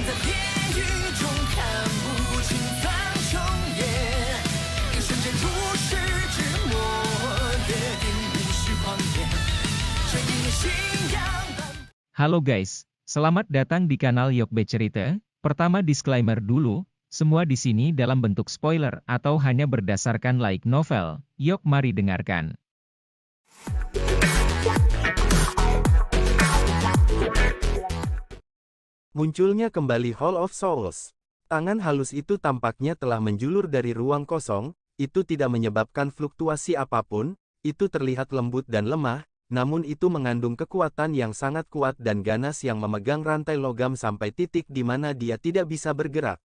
在地狱中看不清苍穹野，一瞬间如释之末，约定无需狂野，这一念信仰。 Halo guys, selamat datang di kanal Yokbe Cerita. Pertama disclaimer dulu, semua di sini dalam bentuk spoiler atau hanya berdasarkan light novel. Yok mari dengarkan. Munculnya kembali Hall of Souls. Tangan halus itu tampaknya telah menjulur dari ruang kosong, itu tidak menyebabkan fluktuasi apapun, itu terlihat lembut dan lemah, namun itu mengandung kekuatan yang sangat kuat dan ganas yang memegang rantai logam sampai titik di mana dia tidak bisa bergerak.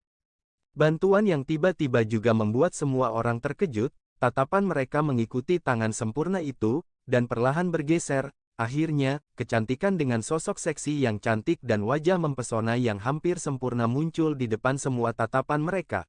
Bantuan yang tiba-tiba juga membuat semua orang terkejut, tatapan mereka mengikuti tangan sempurna itu, dan perlahan bergeser. Akhirnya, kecantikan dengan sosok seksi yang cantik dan wajah mempesona yang hampir sempurna muncul di depan semua tatapan mereka.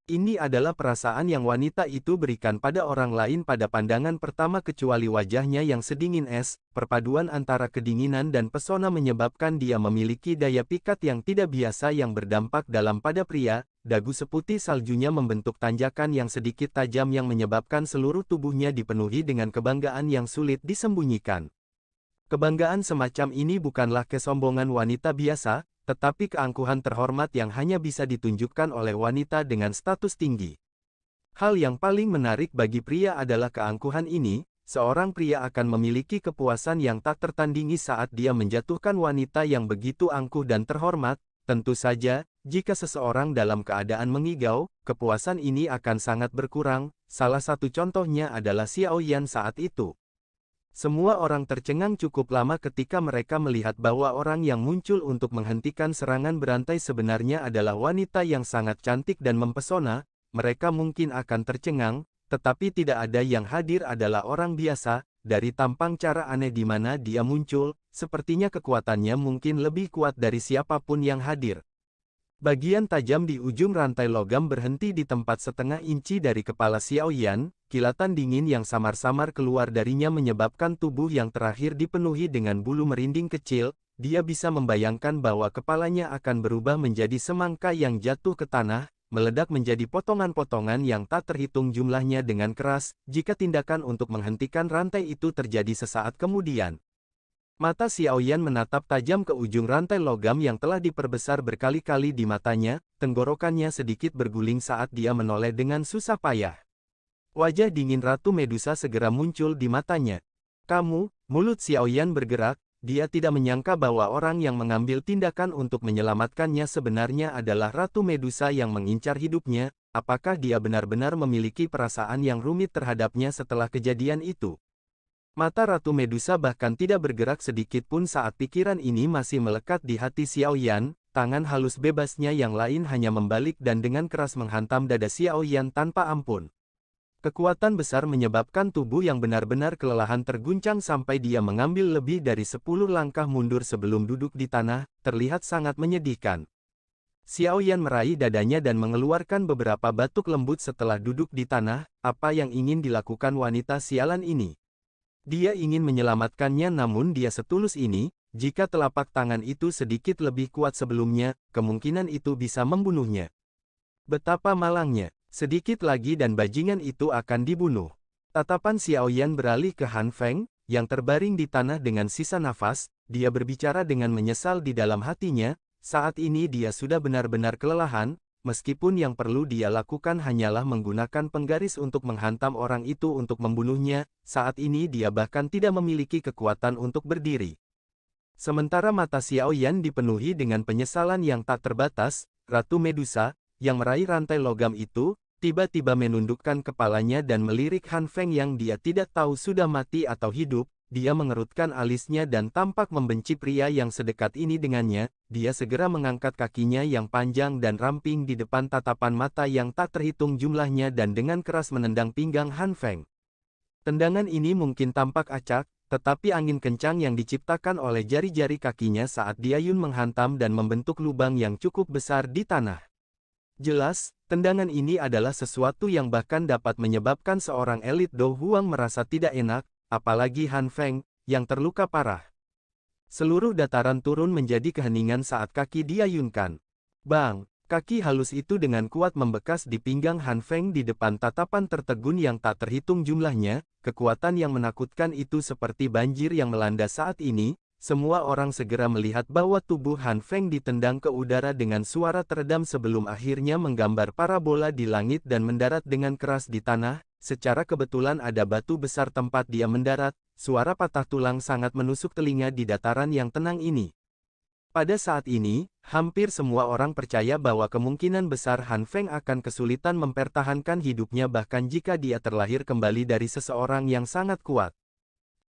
Ini adalah perasaan yang wanita itu berikan pada orang lain pada pandangan pertama kecuali wajahnya yang sedingin es, perpaduan antara kedinginan dan pesona menyebabkan dia memiliki daya pikat yang tidak biasa yang berdampak dalam pada pria, dagu seputih saljunya membentuk tanjakan yang sedikit tajam yang menyebabkan seluruh tubuhnya dipenuhi dengan kebanggaan yang sulit disembunyikan. Kebanggaan semacam ini bukanlah kesombongan wanita biasa, tetapi keangkuhan terhormat yang hanya bisa ditunjukkan oleh wanita dengan status tinggi. Hal yang paling menarik bagi pria adalah keangkuhan ini, seorang pria akan memiliki kepuasan yang tak tertandingi saat dia menjatuhkan wanita yang begitu angkuh dan terhormat, tentu saja, jika seseorang dalam keadaan mengigau, kepuasan ini akan sangat berkurang, salah satu contohnya adalah Xiao Yan saat itu. Semua orang tercengang cukup lama ketika mereka melihat bahwa orang yang muncul untuk menghentikan serangan berantai sebenarnya adalah wanita yang sangat cantik dan mempesona. Mereka mungkin akan tercengang, tetapi tidak ada yang hadir adalah orang biasa. Dari tampang cara aneh di mana dia muncul, sepertinya kekuatannya mungkin lebih kuat dari siapapun yang hadir. Bagian tajam di ujung rantai logam berhenti di tempat setengah inci dari kepala Xiao Yan, kilatan dingin yang samar-samar keluar darinya menyebabkan tubuh yang terakhir dipenuhi dengan bulu merinding kecil, dia bisa membayangkan bahwa kepalanya akan berubah menjadi semangka yang jatuh ke tanah, meledak menjadi potongan-potongan yang tak terhitung jumlahnya dengan keras, jika tindakan untuk menghentikan rantai itu terjadi sesaat kemudian. Mata Xiao Yan menatap tajam ke ujung rantai logam yang telah diperbesar berkali-kali di matanya, tenggorokannya sedikit berguling saat dia menoleh dengan susah payah. Wajah dingin Ratu Medusa segera muncul di matanya. Kamu, mulut Xiao Yan bergerak, dia tidak menyangka bahwa orang yang mengambil tindakan untuk menyelamatkannya sebenarnya adalah Ratu Medusa yang mengincar hidupnya, apakah dia benar-benar memiliki perasaan yang rumit terhadapnya setelah kejadian itu? Mata Ratu Medusa bahkan tidak bergerak sedikit pun saat pikiran ini masih melekat di hati Xiao Yan, tangan halus bebasnya yang lain hanya membalik dan dengan keras menghantam dada Xiao Yan tanpa ampun. Kekuatan besar menyebabkan tubuh yang benar-benar kelelahan terguncang sampai dia mengambil lebih dari 10 langkah mundur sebelum duduk di tanah, terlihat sangat menyedihkan. Xiao Yan meraih dadanya dan mengeluarkan beberapa batuk lembut setelah duduk di tanah, apa yang ingin dilakukan wanita sialan ini? Dia ingin menyelamatkannya namun dia setulus ini, jika telapak tangan itu sedikit lebih kuat sebelumnya, kemungkinan itu bisa membunuhnya. Betapa malangnya, sedikit lagi dan bajingan itu akan dibunuh. Tatapan Xiao Yan beralih ke Han Feng, yang terbaring di tanah dengan sisa nafas, dia berbicara dengan menyesal di dalam hatinya, saat ini dia sudah benar-benar kelelahan, meskipun yang perlu dia lakukan hanyalah menggunakan penggaris untuk menghantam orang itu untuk membunuhnya, saat ini dia bahkan tidak memiliki kekuatan untuk berdiri. Sementara mata Xiao Yan dipenuhi dengan penyesalan yang tak terbatas, Ratu Medusa, yang meraih rantai logam itu, tiba-tiba menundukkan kepalanya dan melirik Han Feng yang dia tidak tahu sudah mati atau hidup. Dia mengerutkan alisnya dan tampak membenci pria yang sedekat ini dengannya. Dia segera mengangkat kakinya yang panjang dan ramping di depan tatapan mata yang tak terhitung jumlahnya dan dengan keras menendang pinggang Han Feng. Tendangan ini mungkin tampak acak, tetapi angin kencang yang diciptakan oleh jari-jari kakinya saat Diayun menghantam dan membentuk lubang yang cukup besar di tanah. Jelas, tendangan ini adalah sesuatu yang bahkan dapat menyebabkan seorang elit Do Huang merasa tidak enak, apalagi Han Feng, yang terluka parah. Seluruh dataran turun menjadi keheningan saat kaki diayunkan. Bang! Kaki halus itu dengan kuat membekas di pinggang Han Feng di depan tatapan tertegun yang tak terhitung jumlahnya. Kekuatan yang menakutkan itu seperti banjir yang melanda saat ini. Semua orang segera melihat bahwa tubuh Han Feng ditendang ke udara dengan suara teredam sebelum akhirnya menggambar parabola di langit dan mendarat dengan keras di tanah. Secara kebetulan ada batu besar tempat dia mendarat. Suara patah tulang sangat menusuk telinga di dataran yang tenang ini. Pada saat ini, hampir semua orang percaya bahwa kemungkinan besar Han Feng akan kesulitan mempertahankan hidupnya bahkan jika dia terlahir kembali dari seseorang yang sangat kuat.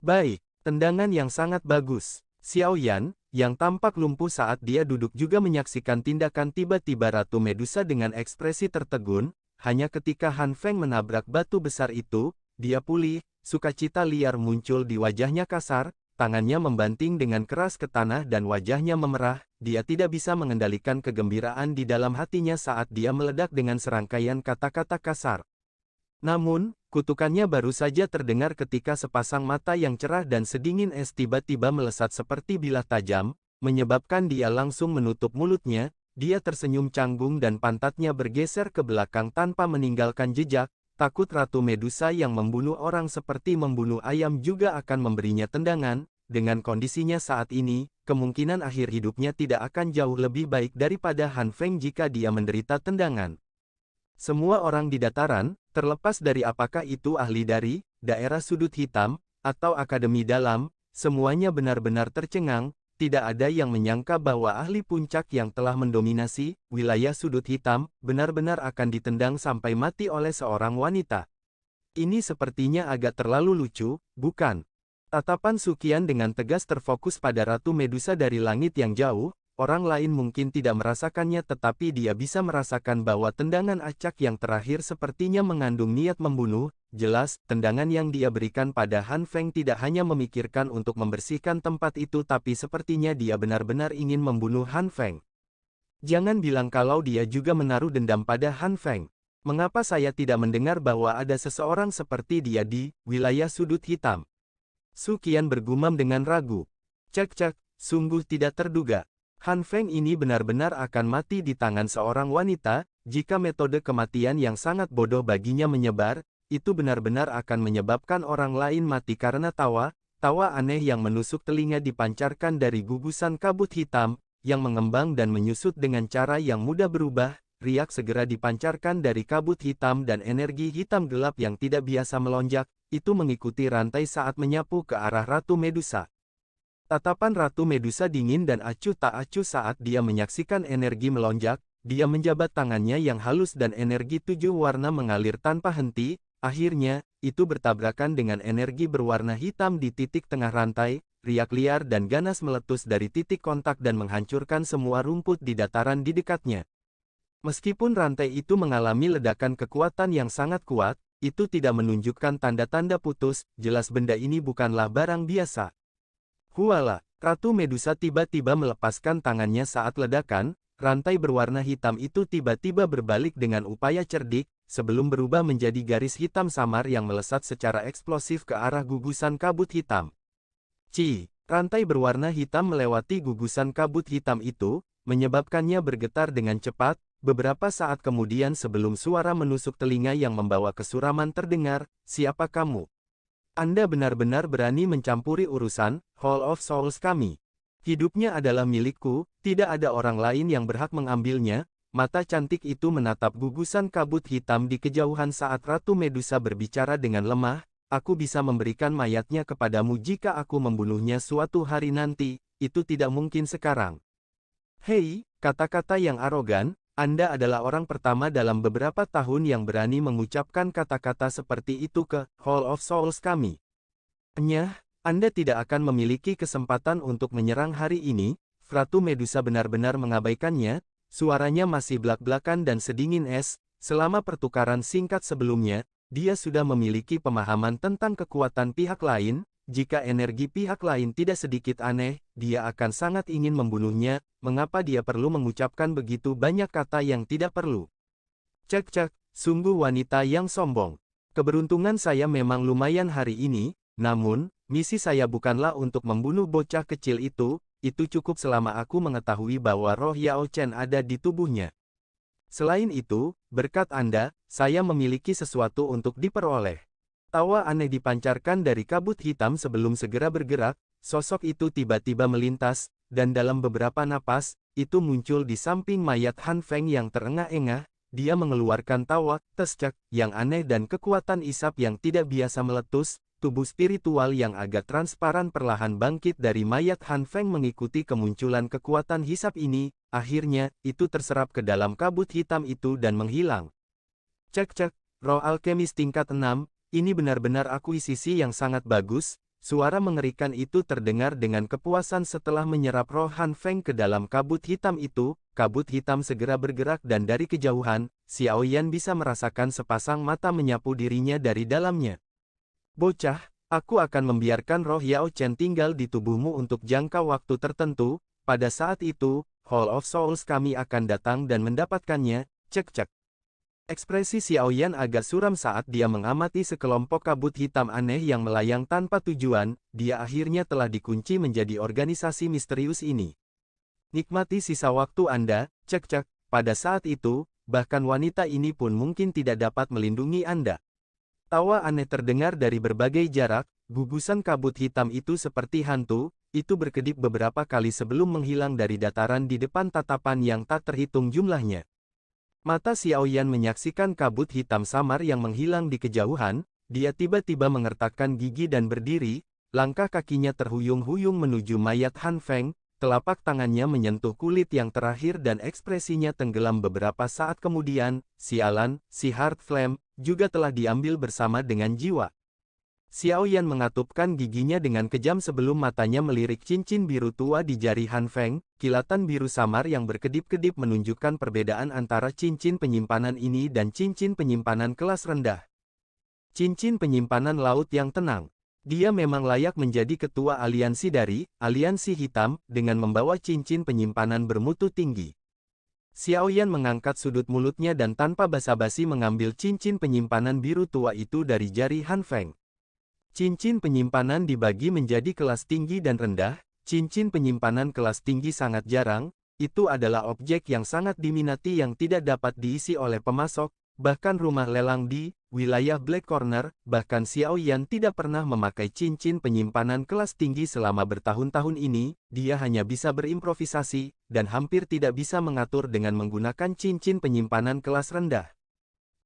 Baik, tendangan yang sangat bagus. Xiao Yan, yang tampak lumpuh saat dia duduk juga menyaksikan tindakan tiba-tiba Ratu Medusa dengan ekspresi tertegun. Hanya ketika Han Feng menabrak batu besar itu, dia pulih, sukacita liar muncul di wajahnya kasar. Tangannya membanting dengan keras ke tanah dan wajahnya memerah. Dia tidak bisa mengendalikan kegembiraan di dalam hatinya saat dia meledak dengan serangkaian kata-kata kasar. Namun, kutukannya baru saja terdengar ketika sepasang mata yang cerah dan sedingin es tiba-tiba melesat seperti bilah tajam, menyebabkan dia langsung menutup mulutnya. Dia tersenyum canggung dan pantatnya bergeser ke belakang tanpa meninggalkan jejak. Takut Ratu Medusa yang membunuh orang seperti membunuh ayam juga akan memberinya tendangan. Dengan kondisinya saat ini, kemungkinan akhir hidupnya tidak akan jauh lebih baik daripada Han Feng jika dia menderita tendangan. Semua orang di dataran, terlepas dari apakah itu ahli dari daerah sudut hitam atau akademi dalam, semuanya benar-benar tercengang. Tidak ada yang menyangka bahwa ahli puncak yang telah mendominasi wilayah sudut hitam benar-benar akan ditendang sampai mati oleh seorang wanita. Ini sepertinya agak terlalu lucu, bukan? Tatapan Suqian dengan tegas terfokus pada Ratu Medusa dari langit yang jauh. Orang lain mungkin tidak merasakannya tetapi dia bisa merasakan bahwa tendangan acak yang terakhir sepertinya mengandung niat membunuh. Jelas, tendangan yang dia berikan pada Han Feng tidak hanya memikirkan untuk membersihkan tempat itu tapi sepertinya dia benar-benar ingin membunuh Han Feng. Jangan bilang kalau dia juga menaruh dendam pada Han Feng. Mengapa saya tidak mendengar bahwa ada seseorang seperti dia di wilayah sudut hitam? Suqian bergumam dengan ragu. Cek, sungguh tidak terduga. Han Feng ini benar-benar akan mati di tangan seorang wanita. Jika metode kematian yang sangat bodoh baginya menyebar, itu benar-benar akan menyebabkan orang lain mati karena tawa aneh yang menusuk telinga dipancarkan dari gugusan kabut hitam, yang mengembang dan menyusut dengan cara yang mudah berubah. Riak segera dipancarkan dari kabut hitam dan energi hitam gelap yang tidak biasa melonjak, itu mengikuti rantai saat menyapu ke arah Ratu Medusa. Tatapan Ratu Medusa dingin dan acuh tak acuh saat dia menyaksikan energi melonjak. Dia menjabat tangannya yang halus dan energi 7 warna mengalir tanpa henti. Akhirnya, itu bertabrakan dengan energi berwarna hitam di titik tengah rantai. Riak liar dan ganas meletus dari titik kontak dan menghancurkan semua rumput di dataran di dekatnya. Meskipun rantai itu mengalami ledakan kekuatan yang sangat kuat, itu tidak menunjukkan tanda-tanda putus. Jelas benda ini bukanlah barang biasa. Huala, Ratu Medusa tiba-tiba melepaskan tangannya saat ledakan. Rantai berwarna hitam itu tiba-tiba berbalik dengan upaya cerdik, sebelum berubah menjadi garis hitam samar yang melesat secara eksplosif ke arah gugusan kabut hitam. Rantai berwarna hitam melewati gugusan kabut hitam itu, menyebabkannya bergetar dengan cepat. Beberapa saat kemudian sebelum suara menusuk telinga yang membawa kesuraman terdengar, "Siapa kamu? Anda benar-benar berani mencampuri urusan Hall of Souls kami. Hidupnya adalah milikku, tidak ada orang lain yang berhak mengambilnya." Mata cantik itu menatap gugusan kabut hitam di kejauhan saat Ratu Medusa berbicara dengan lemah, "Aku bisa memberikan mayatnya kepadamu jika aku membunuhnya suatu hari nanti, itu tidak mungkin sekarang." Hei, kata-kata yang arogan. Anda adalah orang pertama dalam beberapa tahun yang berani mengucapkan kata-kata seperti itu ke Hall of Souls kami. Nyah, Anda tidak akan memiliki kesempatan untuk menyerang hari ini. Ratu Medusa benar-benar mengabaikannya. Suaranya masih blak-blakan dan sedingin es. Selama pertukaran singkat sebelumnya, dia sudah memiliki pemahaman tentang kekuatan pihak lain. Jika energi pihak lain tidak sedikit aneh, dia akan sangat ingin membunuhnya. Mengapa dia perlu mengucapkan begitu banyak kata yang tidak perlu? Cek, sungguh wanita yang sombong. Keberuntungan saya memang lumayan hari ini, namun, misi saya bukanlah untuk membunuh bocah kecil itu. itu cukup selama aku mengetahui bahwa roh Yao Chen ada di tubuhnya. Selain itu, berkat Anda, saya memiliki sesuatu untuk diperoleh. Tawa aneh dipancarkan dari kabut hitam sebelum segera bergerak, sosok itu tiba-tiba melintas, dan dalam beberapa napas, itu muncul di samping mayat Han Feng yang terengah-engah. Dia mengeluarkan tawa, tescek, yang aneh dan kekuatan isap yang tidak biasa meletus, tubuh spiritual yang agak transparan perlahan bangkit dari mayat Han Feng mengikuti kemunculan kekuatan hisap ini, akhirnya, itu terserap ke dalam kabut hitam itu dan menghilang. Cek-cek, roh alkemis tingkat 6, ini benar-benar akuisisi yang sangat bagus. Suara mengerikan itu terdengar dengan kepuasan setelah menyerap roh Han Feng ke dalam kabut hitam itu. Kabut hitam segera bergerak dan dari kejauhan, Xiao Yan bisa merasakan sepasang mata menyapu dirinya dari dalamnya. Bocah, aku akan membiarkan roh Yao Chen tinggal di tubuhmu untuk jangka waktu tertentu. Pada saat itu, Hall of Souls kami akan datang dan mendapatkannya. Cek-cek. Ekspresi Xiao Yan agak suram saat dia mengamati sekelompok kabut hitam aneh yang melayang tanpa tujuan. Dia akhirnya telah dikunci menjadi organisasi misterius ini. Nikmati sisa waktu Anda, cek-cek. Pada saat itu, bahkan wanita ini pun mungkin tidak dapat melindungi Anda. Tawa aneh terdengar dari berbagai jarak, gugusan kabut hitam itu seperti hantu, itu berkedip beberapa kali sebelum menghilang dari dataran di depan tatapan yang tak terhitung jumlahnya. Mata Xiao Yan menyaksikan kabut hitam samar yang menghilang di kejauhan, dia tiba-tiba mengertakkan gigi dan berdiri, langkah kakinya terhuyung-huyung menuju mayat Han Feng, telapak tangannya menyentuh kulit yang terakhir dan ekspresinya tenggelam beberapa saat kemudian. Sialan, si Heart Flame, juga telah diambil bersama dengan jiwa. Xiao Yan mengatupkan giginya dengan kejam sebelum matanya melirik cincin biru tua di jari Han Feng. Kilatan biru samar yang berkedip-kedip menunjukkan perbedaan antara cincin penyimpanan ini dan cincin penyimpanan kelas rendah. Cincin penyimpanan laut yang tenang. Dia memang layak menjadi ketua aliansi dari Aliansi Hitam dengan membawa cincin penyimpanan bermutu tinggi. Xiao Yan mengangkat sudut mulutnya dan tanpa basa-basi mengambil cincin penyimpanan biru tua itu dari jari Han Feng. Cincin penyimpanan dibagi menjadi kelas tinggi dan rendah. Cincin penyimpanan kelas tinggi sangat jarang. Itu adalah objek yang sangat diminati yang tidak dapat diisi oleh pemasok. Bahkan rumah lelang di wilayah Black Corner, bahkan Xiao Yan tidak pernah memakai cincin penyimpanan kelas tinggi selama bertahun-tahun ini. Dia hanya bisa berimprovisasi, dan hampir tidak bisa mengatur dengan menggunakan cincin penyimpanan kelas rendah.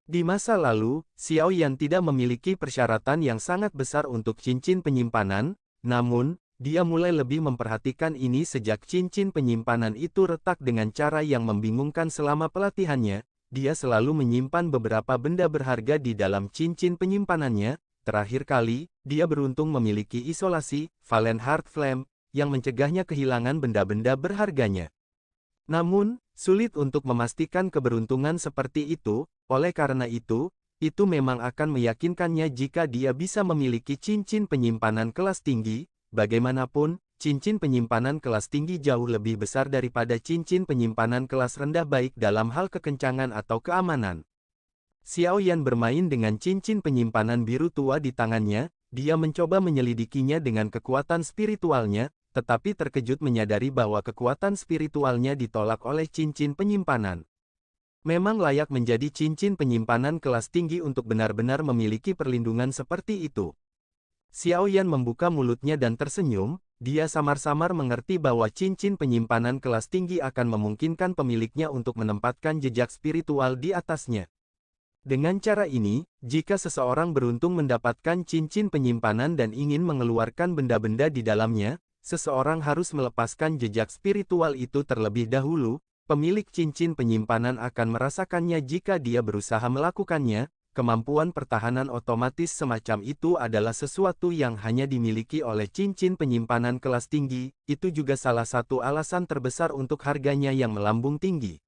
Di masa lalu, Xiao Yan tidak memiliki persyaratan yang sangat besar untuk cincin penyimpanan, namun, dia mulai lebih memperhatikan ini sejak cincin penyimpanan itu retak dengan cara yang membingungkan selama pelatihannya. Dia selalu menyimpan beberapa benda berharga di dalam cincin penyimpanannya. Terakhir kali, dia beruntung memiliki isolasi, Valen Heart Flame, yang mencegahnya kehilangan benda-benda berharganya. Namun, sulit untuk memastikan keberuntungan seperti itu, oleh karena itu memang akan meyakinkannya jika dia bisa memiliki cincin penyimpanan kelas tinggi. Bagaimanapun, cincin penyimpanan kelas tinggi jauh lebih besar daripada cincin penyimpanan kelas rendah baik dalam hal kekencangan atau keamanan. Xiao Yan bermain dengan cincin penyimpanan biru tua di tangannya, dia mencoba menyelidikinya dengan kekuatan spiritualnya, tetapi terkejut menyadari bahwa kekuatan spiritualnya ditolak oleh cincin penyimpanan. Memang layak menjadi cincin penyimpanan kelas tinggi untuk benar-benar memiliki perlindungan seperti itu. Xiao Yan membuka mulutnya dan tersenyum. Dia samar-samar mengerti bahwa cincin penyimpanan kelas tinggi akan memungkinkan pemiliknya untuk menempatkan jejak spiritual di atasnya. Dengan cara ini, jika seseorang beruntung mendapatkan cincin penyimpanan dan ingin mengeluarkan benda-benda di dalamnya, seseorang harus melepaskan jejak spiritual itu terlebih dahulu. Pemilik cincin penyimpanan akan merasakannya jika dia berusaha melakukannya. Kemampuan pertahanan otomatis semacam itu adalah sesuatu yang hanya dimiliki oleh cincin penyimpanan kelas tinggi. Itu juga salah satu alasan terbesar untuk harganya yang melambung tinggi.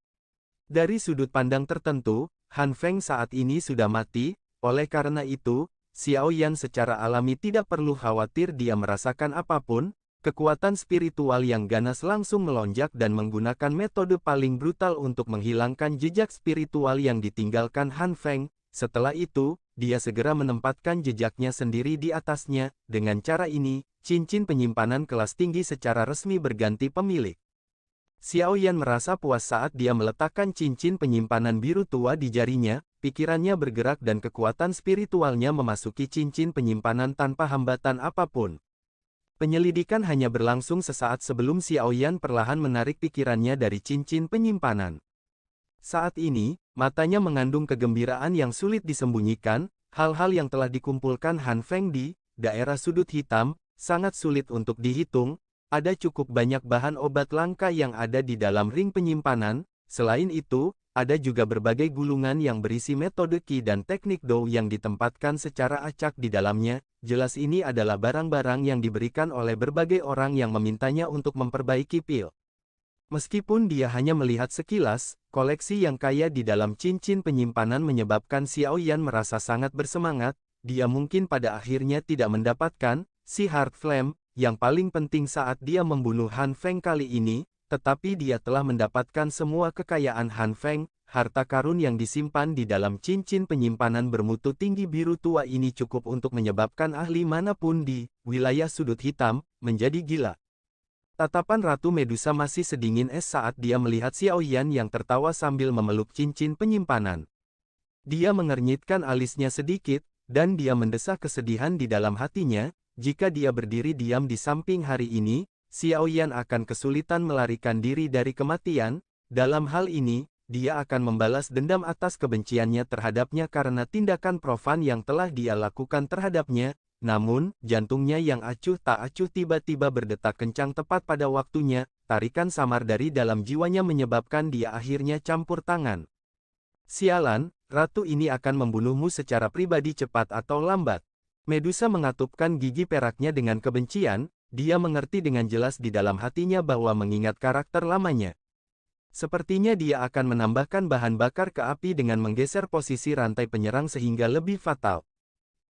Dari sudut pandang tertentu, Han Feng saat ini sudah mati. Oleh karena itu, Xiao Yan secara alami tidak perlu khawatir dia merasakan apapun. Kekuatan spiritual yang ganas langsung melonjak dan menggunakan metode paling brutal untuk menghilangkan jejak spiritual yang ditinggalkan Han Feng. Setelah itu, dia segera menempatkan jejaknya sendiri di atasnya. Dengan cara ini, cincin penyimpanan kelas tinggi secara resmi berganti pemilik. Xiao Yan merasa puas saat dia meletakkan cincin penyimpanan biru tua di jarinya, pikirannya bergerak dan kekuatan spiritualnya memasuki cincin penyimpanan tanpa hambatan apapun. Penyelidikan hanya berlangsung sesaat sebelum Xiao Yan perlahan menarik pikirannya dari cincin penyimpanan. Saat ini, matanya mengandung kegembiraan yang sulit disembunyikan, hal-hal yang telah dikumpulkan Han Feng di daerah sudut hitam, sangat sulit untuk dihitung. Ada cukup banyak bahan obat langka yang ada di dalam ring penyimpanan. Selain itu, ada juga berbagai gulungan yang berisi metode Qi dan teknik Dou yang ditempatkan secara acak di dalamnya. Jelas ini adalah barang-barang yang diberikan oleh berbagai orang yang memintanya untuk memperbaiki pil. Meskipun dia hanya melihat sekilas, koleksi yang kaya di dalam cincin penyimpanan menyebabkan Xiao Yan merasa sangat bersemangat. Dia mungkin pada akhirnya tidak mendapatkan si Heart Flame yang paling penting saat dia membunuh Han Feng kali ini, tetapi dia telah mendapatkan semua kekayaan Han Feng. Harta karun yang disimpan di dalam cincin penyimpanan bermutu tinggi biru tua ini cukup untuk menyebabkan ahli manapun di wilayah sudut hitam menjadi gila. Tatapan Ratu Medusa masih sedingin es saat dia melihat Xiao Yan yang tertawa sambil memeluk cincin penyimpanan. Dia mengernyitkan alisnya sedikit, dan dia mendesah kesedihan di dalam hatinya. Jika dia berdiri diam di samping hari ini, Xiao Yan akan kesulitan melarikan diri dari kematian. Dalam hal ini, dia akan membalas dendam atas kebenciannya terhadapnya karena tindakan profan yang telah dia lakukan terhadapnya. Namun, jantungnya yang acuh tak acuh tiba-tiba berdetak kencang tepat pada waktunya. Tarikan samar dari dalam jiwanya menyebabkan dia akhirnya campur tangan. Sialan, ratu ini akan membunuhmu secara pribadi cepat atau lambat. Medusa mengatupkan gigi peraknya dengan kebencian. Dia mengerti dengan jelas di dalam hatinya bahwa mengingat karakter lamanya. Sepertinya dia akan menambahkan bahan bakar ke api dengan menggeser posisi rantai penyerang sehingga lebih fatal.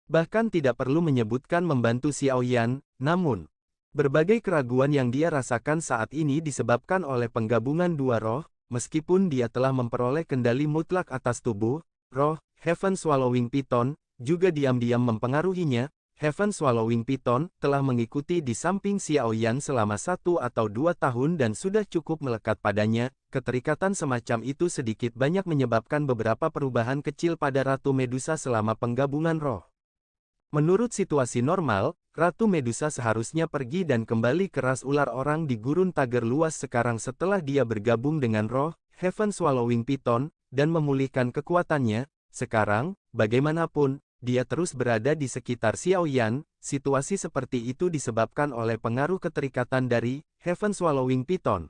Bahkan tidak perlu menyebutkan membantu Xiao Yan, namun, berbagai keraguan yang dia rasakan saat ini disebabkan oleh penggabungan dua roh, meskipun dia telah memperoleh kendali mutlak atas tubuh, roh, Heaven Swallowing Python, juga diam-diam mempengaruhinya. Heaven Swallowing Python telah mengikuti di samping Xiao Yan selama 1 atau 2 tahun dan sudah cukup melekat padanya. Keterikatan semacam itu sedikit banyak menyebabkan beberapa perubahan kecil pada Ratu Medusa selama penggabungan roh. Menurut situasi normal, Ratu Medusa seharusnya pergi dan kembali ke ras ular orang di gurun Tager Luas sekarang setelah dia bergabung dengan roh, Heaven Swallowing Python, dan memulihkan kekuatannya. Sekarang, bagaimanapun, dia terus berada di sekitar Xiao Yan. Situasi seperti itu disebabkan oleh pengaruh keterikatan dari Heaven Swallowing Python.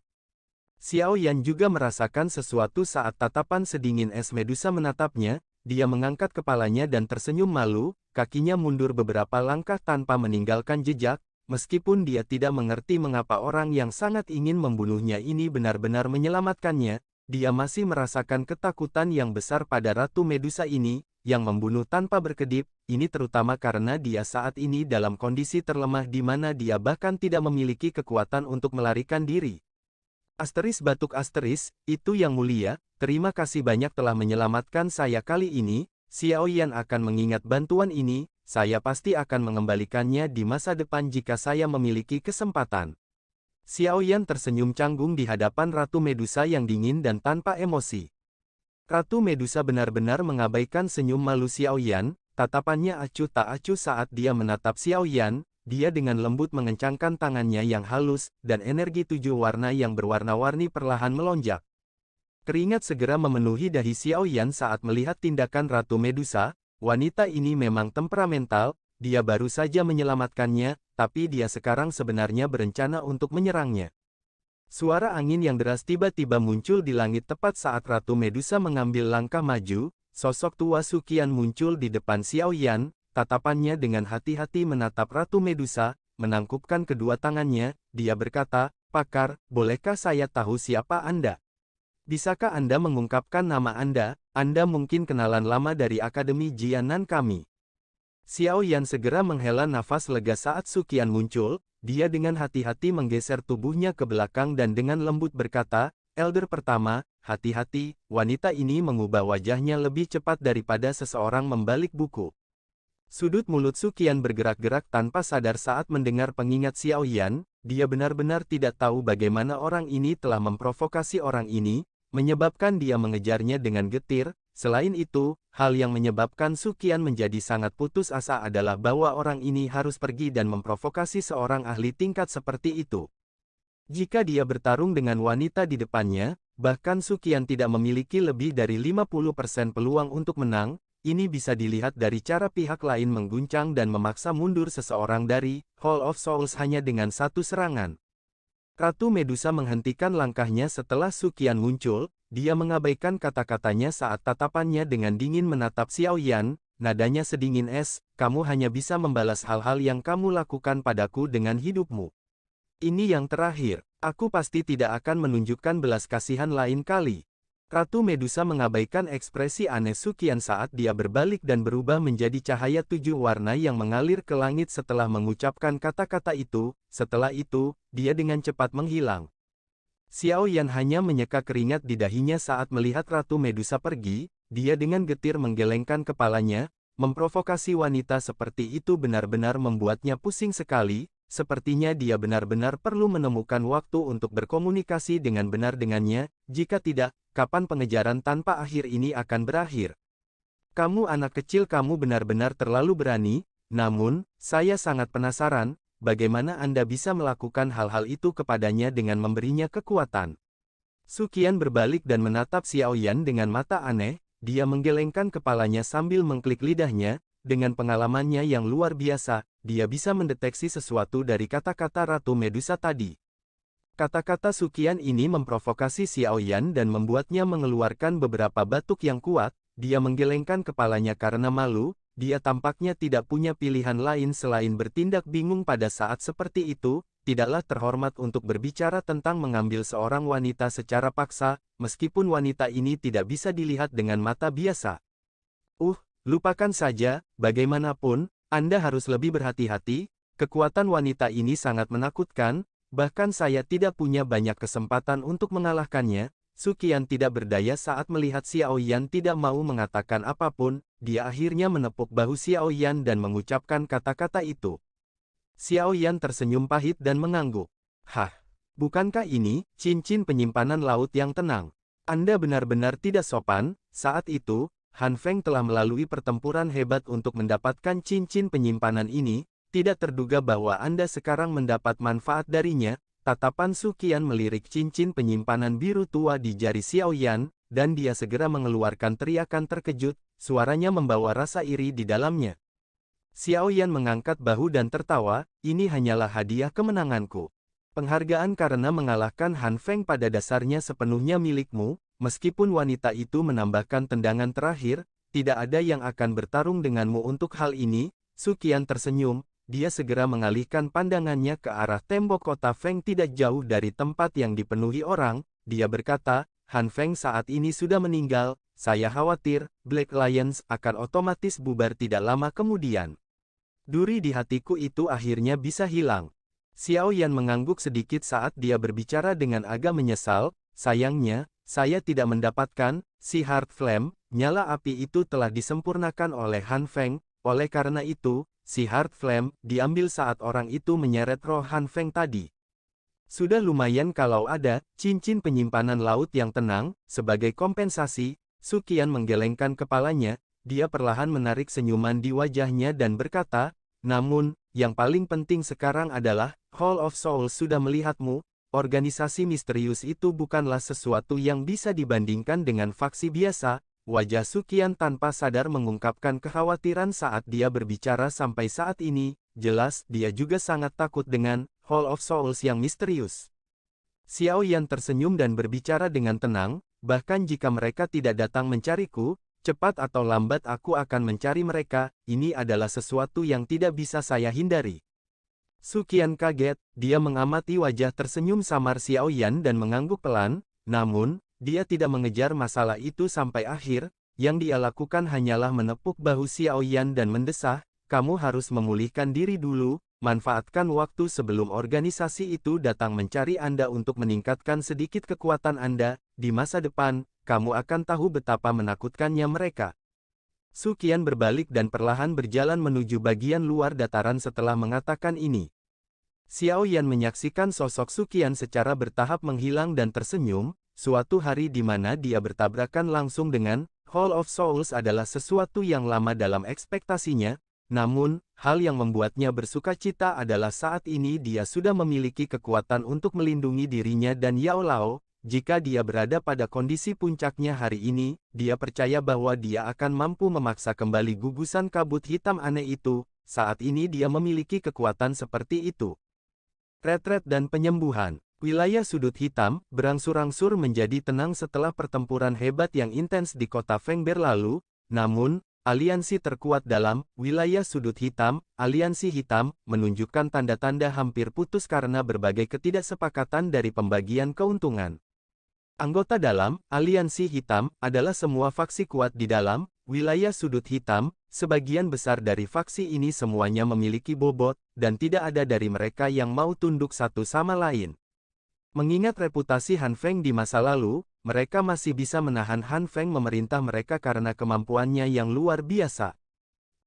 Xiao Yan juga merasakan sesuatu saat tatapan sedingin es Medusa menatapnya. Dia mengangkat kepalanya dan tersenyum malu, kakinya mundur beberapa langkah tanpa meninggalkan jejak. Meskipun dia tidak mengerti mengapa orang yang sangat ingin membunuhnya ini benar-benar menyelamatkannya, dia masih merasakan ketakutan yang besar pada Ratu Medusa ini, yang membunuh tanpa berkedip. Ini terutama karena dia saat ini dalam kondisi terlemah di mana dia bahkan tidak memiliki kekuatan untuk melarikan diri. Asteris batuk asteris, itu yang mulia, terima kasih banyak telah menyelamatkan saya kali ini. Xiao Yan akan mengingat bantuan ini, saya pasti akan mengembalikannya di masa depan jika saya memiliki kesempatan. Xiao Yan tersenyum canggung di hadapan Ratu Medusa yang dingin dan tanpa emosi. Ratu Medusa benar-benar mengabaikan senyum malu Xiao Yan, tatapannya acuh tak acuh saat dia menatap Xiao Yan. Dia dengan lembut mengencangkan tangannya yang halus, dan energi 7 warna yang berwarna-warni perlahan melonjak. Keringat segera memenuhi dahi Xiao Yan saat melihat tindakan Ratu Medusa. Wanita ini memang temperamental, dia baru saja menyelamatkannya, tapi dia sekarang sebenarnya berencana untuk menyerangnya. Suara angin yang deras tiba-tiba muncul di langit tepat saat Ratu Medusa mengambil langkah maju. Sosok tua Suqian muncul di depan Xiao Yan. Tatapannya dengan hati-hati menatap Ratu Medusa, menangkupkan kedua tangannya. Dia berkata, "Pakar, bolehkah saya tahu siapa Anda? Bisakah Anda mengungkapkan nama Anda? Anda mungkin kenalan lama dari Akademi Jianan kami." Xiao Yan segera menghela nafas lega saat Suqian muncul. Dia dengan hati-hati menggeser tubuhnya ke belakang dan dengan lembut berkata, Elder pertama, hati-hati, wanita ini mengubah wajahnya lebih cepat daripada seseorang membalik buku. Sudut mulut Su Qian bergerak-gerak tanpa sadar saat mendengar pengingat Xiao Yan, dia benar-benar tidak tahu bagaimana orang ini telah memprovokasi orang ini, menyebabkan dia mengejarnya dengan getir. Selain itu, hal yang menyebabkan Su Qian menjadi sangat putus asa adalah bahwa orang ini harus pergi dan memprovokasi seorang ahli tingkat seperti itu. Jika dia bertarung dengan wanita di depannya, bahkan Su Qian tidak memiliki lebih dari 50% peluang untuk menang. Ini bisa dilihat dari cara pihak lain mengguncang dan memaksa mundur seseorang dari Hall of Souls hanya dengan satu serangan. Ratu Medusa menghentikan langkahnya setelah Su Qian muncul. Dia mengabaikan kata-katanya saat tatapannya dengan dingin menatap Xiao Yan, nadanya sedingin es, kamu hanya bisa membalas hal-hal yang kamu lakukan padaku dengan hidupmu. Ini yang terakhir, aku pasti tidak akan menunjukkan belas kasihan lain kali. Ratu Medusa mengabaikan ekspresi aneh Su Qian saat dia berbalik dan berubah menjadi cahaya 7 warna yang mengalir ke langit setelah mengucapkan kata-kata itu. Setelah itu, dia dengan cepat menghilang. Xiao Yan hanya menyeka keringat di dahinya saat melihat Ratu Medusa pergi. Dia dengan getir menggelengkan kepalanya. Memprovokasi wanita seperti itu benar-benar membuatnya pusing sekali. Sepertinya dia benar-benar perlu menemukan waktu untuk berkomunikasi dengan benar dengannya. Jika tidak, kapan pengejaran tanpa akhir ini akan berakhir? Kamu anak kecil, kamu benar-benar terlalu berani. Namun, saya sangat penasaran, bagaimana Anda bisa melakukan hal-hal itu kepadanya dengan memberinya kekuatan? Su Qian berbalik dan menatap Xiao Yan dengan mata aneh. Dia menggelengkan kepalanya sambil mengklik lidahnya. Dengan pengalamannya yang luar biasa, dia bisa mendeteksi sesuatu dari kata-kata Ratu Medusa tadi. Kata-kata Su Qian ini memprovokasi Xiao Yan dan membuatnya mengeluarkan beberapa batuk yang kuat. Dia menggelengkan kepalanya karena malu. Dia tampaknya tidak punya pilihan lain selain bertindak bingung pada saat seperti itu. Tidaklah terhormat untuk berbicara tentang mengambil seorang wanita secara paksa, meskipun wanita ini tidak bisa dilihat dengan mata biasa. Lupakan saja, bagaimanapun, Anda harus lebih berhati-hati. Kekuatan wanita ini sangat menakutkan, bahkan saya tidak punya banyak kesempatan untuk mengalahkannya. Su Qian tidak berdaya saat melihat Xiao Yan tidak mau mengatakan apapun. Dia akhirnya menepuk bahu Xiao Yan dan mengucapkan kata-kata itu. Xiao Yan tersenyum pahit dan mengangguk. Bukankah ini cincin penyimpanan laut yang tenang? Anda benar-benar tidak sopan. Saat itu, Han Feng telah melalui pertempuran hebat untuk mendapatkan cincin penyimpanan ini. Tidak terduga bahwa Anda sekarang mendapat manfaat darinya. Tatapan Su Qian melirik cincin penyimpanan biru tua di jari Xiao Yan, dan dia segera mengeluarkan teriakan terkejut. Suaranya membawa rasa iri di dalamnya. Xiao Yan mengangkat bahu dan tertawa, ini hanyalah hadiah kemenanganku. Penghargaan karena mengalahkan Han Feng pada dasarnya sepenuhnya milikmu. Meskipun wanita itu menambahkan tendangan terakhir, tidak ada yang akan bertarung denganmu untuk hal ini. Su Qian tersenyum, dia segera mengalihkan pandangannya ke arah tembok kota Feng tidak jauh dari tempat yang dipenuhi orang. Dia berkata, Han Feng saat ini sudah meninggal, saya khawatir, Black Lions akan otomatis bubar tidak lama kemudian. Duri di hatiku itu akhirnya bisa hilang. Xiao Yan mengangguk sedikit saat dia berbicara dengan agak menyesal, sayangnya, saya tidak mendapatkan, si Heart Flame, nyala api itu telah disempurnakan oleh Han Feng, oleh karena itu, si Heart Flame diambil saat orang itu menyeret roh Han Feng tadi. Sudah lumayan kalau ada cincin penyimpanan laut yang tenang, sebagai kompensasi. Su Qian menggelengkan kepalanya, dia perlahan menarik senyuman di wajahnya dan berkata, namun, yang paling penting sekarang adalah, Hall of Souls sudah melihatmu. Organisasi misterius itu bukanlah sesuatu yang bisa dibandingkan dengan faksi biasa. Wajah Su Qian tanpa sadar mengungkapkan kekhawatiran saat dia berbicara sampai saat ini. Jelas, dia juga sangat takut dengan Hall of Souls yang misterius. Xiao Yan tersenyum dan berbicara dengan tenang, bahkan jika mereka tidak datang mencariku, cepat atau lambat aku akan mencari mereka. Ini adalah sesuatu yang tidak bisa saya hindari. Su Qian kaget, dia mengamati wajah tersenyum samar Xiao Yan dan mengangguk pelan, namun, dia tidak mengejar masalah itu sampai akhir. Yang dia lakukan hanyalah menepuk bahu Xiao Yan dan mendesah, kamu harus memulihkan diri dulu. manfaatkan waktu sebelum organisasi itu datang mencari Anda untuk meningkatkan sedikit kekuatan Anda. Di masa depan, kamu akan tahu betapa menakutkannya mereka. Su Qian berbalik dan perlahan berjalan menuju bagian luar dataran setelah mengatakan ini. Xiao Yan menyaksikan sosok Su Qian secara bertahap menghilang dan tersenyum. Suatu hari di mana dia bertabrakan langsung dengan Hall of Souls adalah sesuatu yang lama dalam ekspektasinya. Namun, hal yang membuatnya bersukacita adalah saat ini dia sudah memiliki kekuatan untuk melindungi dirinya dan Yao Lao. Jika dia berada pada kondisi puncaknya hari ini, dia percaya bahwa dia akan mampu memaksa kembali gugusan kabut hitam aneh itu. Saat ini dia memiliki kekuatan seperti itu. Retret dan penyembuhan. Wilayah sudut hitam berangsur-angsur menjadi tenang setelah pertempuran hebat yang intens di kota Fengber lalu. Namun, aliansi terkuat dalam wilayah sudut hitam, aliansi hitam, menunjukkan tanda-tanda hampir putus karena berbagai ketidaksepakatan dari pembagian keuntungan. Anggota dalam aliansi hitam adalah semua faksi kuat di dalam wilayah sudut hitam. Sebagian besar dari faksi ini semuanya memiliki bobot, dan tidak ada dari mereka yang mau tunduk satu sama lain. Mengingat reputasi Han Feng di masa lalu, mereka masih bisa menahan Han Feng memerintah mereka karena kemampuannya yang luar biasa.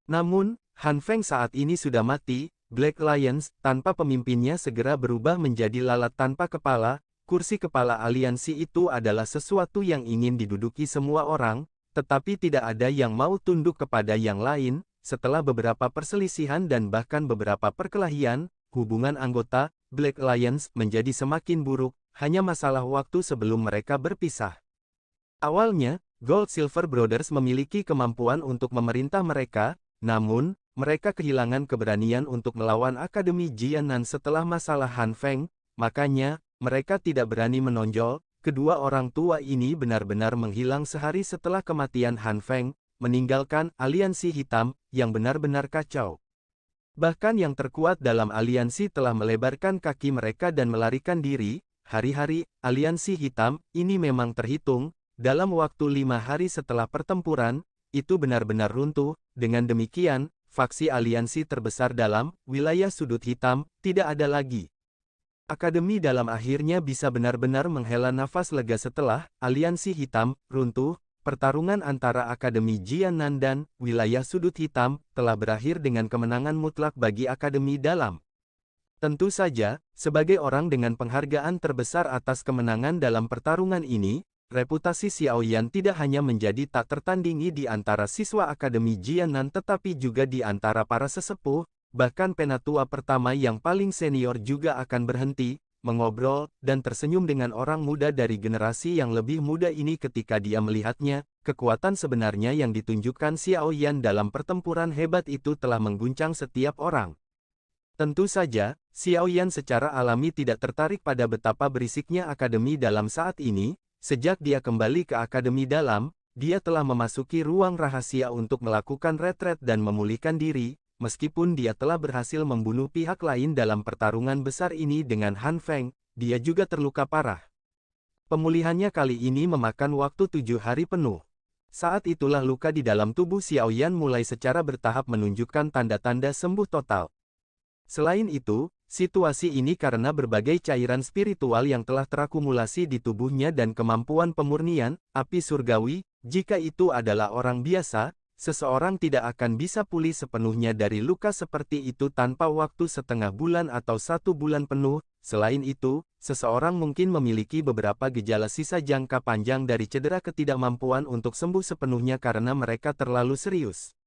Namun, Han Feng saat ini sudah mati. Black Lions, tanpa pemimpinnya segera berubah menjadi lalat tanpa kepala. Kursi kepala aliansi itu adalah sesuatu yang ingin diduduki semua orang, tetapi tidak ada yang mau tunduk kepada yang lain. Setelah beberapa perselisihan dan bahkan beberapa perkelahian, hubungan anggota Black Lions menjadi semakin buruk, hanya masalah waktu sebelum mereka berpisah. Awalnya, Gold Silver Brothers memiliki kemampuan untuk memerintah mereka, namun, mereka kehilangan keberanian untuk melawan Akademi Jianan setelah masalah Han Feng, makanya, mereka tidak berani menonjol. Kedua orang tua ini benar-benar menghilang sehari setelah kematian Han Feng, meninggalkan aliansi hitam, yang benar-benar kacau. Bahkan yang terkuat dalam aliansi telah melebarkan kaki mereka dan melarikan diri. Hari-hari aliansi hitam ini memang terhitung, dalam waktu 5 hari setelah pertempuran, itu benar-benar runtuh. Dengan demikian, faksi aliansi terbesar dalam wilayah sudut hitam tidak ada lagi. Akademi dalam akhirnya bisa benar-benar menghela nafas lega setelah aliansi hitam runtuh. Pertarungan antara Akademi Jianan dan wilayah sudut hitam telah berakhir dengan kemenangan mutlak bagi Akademi dalam. Tentu saja, sebagai orang dengan penghargaan terbesar atas kemenangan dalam pertarungan ini, reputasi Xiao Yan tidak hanya menjadi tak tertandingi di antara siswa Akademi Jianan tetapi juga di antara para sesepuh, bahkan penatua pertama yang paling senior juga akan berhenti, mengobrol, dan tersenyum dengan orang muda dari generasi yang lebih muda ini ketika dia melihatnya. Kekuatan sebenarnya yang ditunjukkan Xiao Yan dalam pertempuran hebat itu telah mengguncang setiap orang. Tentu saja, Xiao Yan secara alami tidak tertarik pada betapa berisiknya akademi dalam saat ini. Sejak dia kembali ke akademi dalam, dia telah memasuki ruang rahasia untuk melakukan retret dan memulihkan diri, meskipun dia telah berhasil membunuh pihak lain dalam pertarungan besar ini dengan Han Feng, dia juga terluka parah. Pemulihannya kali ini memakan waktu 7 hari penuh. Saat itulah luka di dalam tubuh Xiao Yan mulai secara bertahap menunjukkan tanda-tanda sembuh total. Selain itu, situasi ini karena berbagai cairan spiritual yang telah terakumulasi di tubuhnya dan kemampuan pemurnian, api surgawi. Jika itu adalah orang biasa, seseorang tidak akan bisa pulih sepenuhnya dari luka seperti itu tanpa waktu setengah bulan atau 1 bulan penuh. Selain itu, seseorang mungkin memiliki beberapa gejala sisa jangka panjang dari cedera ketidakmampuan untuk sembuh sepenuhnya karena mereka terlalu serius.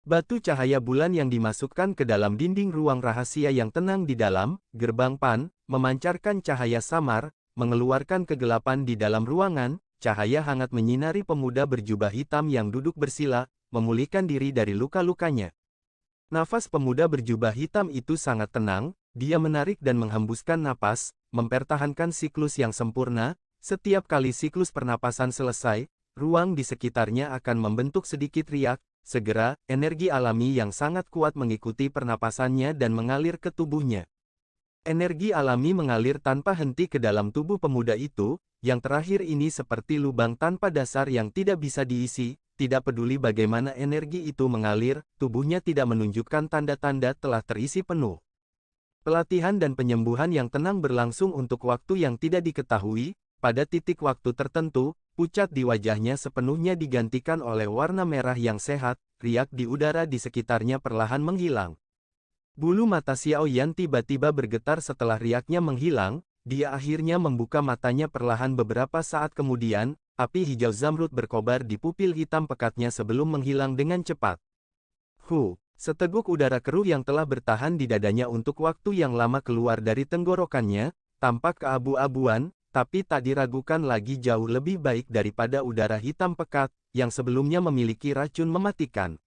Batu cahaya bulan yang dimasukkan ke dalam dinding ruang rahasia yang tenang di dalam gerbang Pan, memancarkan cahaya samar, mengeluarkan kegelapan di dalam ruangan. Cahaya hangat menyinari pemuda berjubah hitam yang duduk bersila, memulihkan diri dari luka-lukanya. Nafas pemuda berjubah hitam itu sangat tenang, dia menarik dan menghembuskan napas, mempertahankan siklus yang sempurna. Setiap kali siklus pernapasan selesai, ruang di sekitarnya akan membentuk sedikit riak. Segera, energi alami yang sangat kuat mengikuti pernapasannya dan mengalir ke tubuhnya. Energi alami mengalir tanpa henti ke dalam tubuh pemuda itu. Yang terakhir ini seperti lubang tanpa dasar yang tidak bisa diisi. Tidak peduli bagaimana energi itu mengalir, tubuhnya tidak menunjukkan tanda-tanda telah terisi penuh. Pelatihan dan penyembuhan yang tenang berlangsung untuk waktu yang tidak diketahui. Pada titik waktu tertentu, pucat di wajahnya sepenuhnya digantikan oleh warna merah yang sehat, riak di udara di sekitarnya perlahan menghilang. Bulu mata Xiao Yan tiba-tiba bergetar setelah riaknya menghilang, dia akhirnya membuka matanya perlahan beberapa saat kemudian, api hijau zamrud berkobar di pupil hitam pekatnya sebelum menghilang dengan cepat. Seteguk udara keruh yang telah bertahan di dadanya untuk waktu yang lama keluar dari tenggorokannya, tampak keabu-abuan, tapi tak diragukan lagi jauh lebih baik daripada udara hitam pekat, yang sebelumnya memiliki racun mematikan.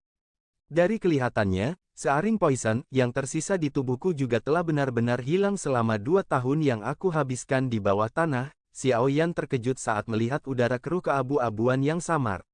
Dari kelihatannya, searing poison yang tersisa di tubuhku juga telah benar-benar hilang selama 2 tahun yang aku habiskan di bawah tanah. Xiao Yan terkejut saat melihat udara keruh keabu-abuan yang samar.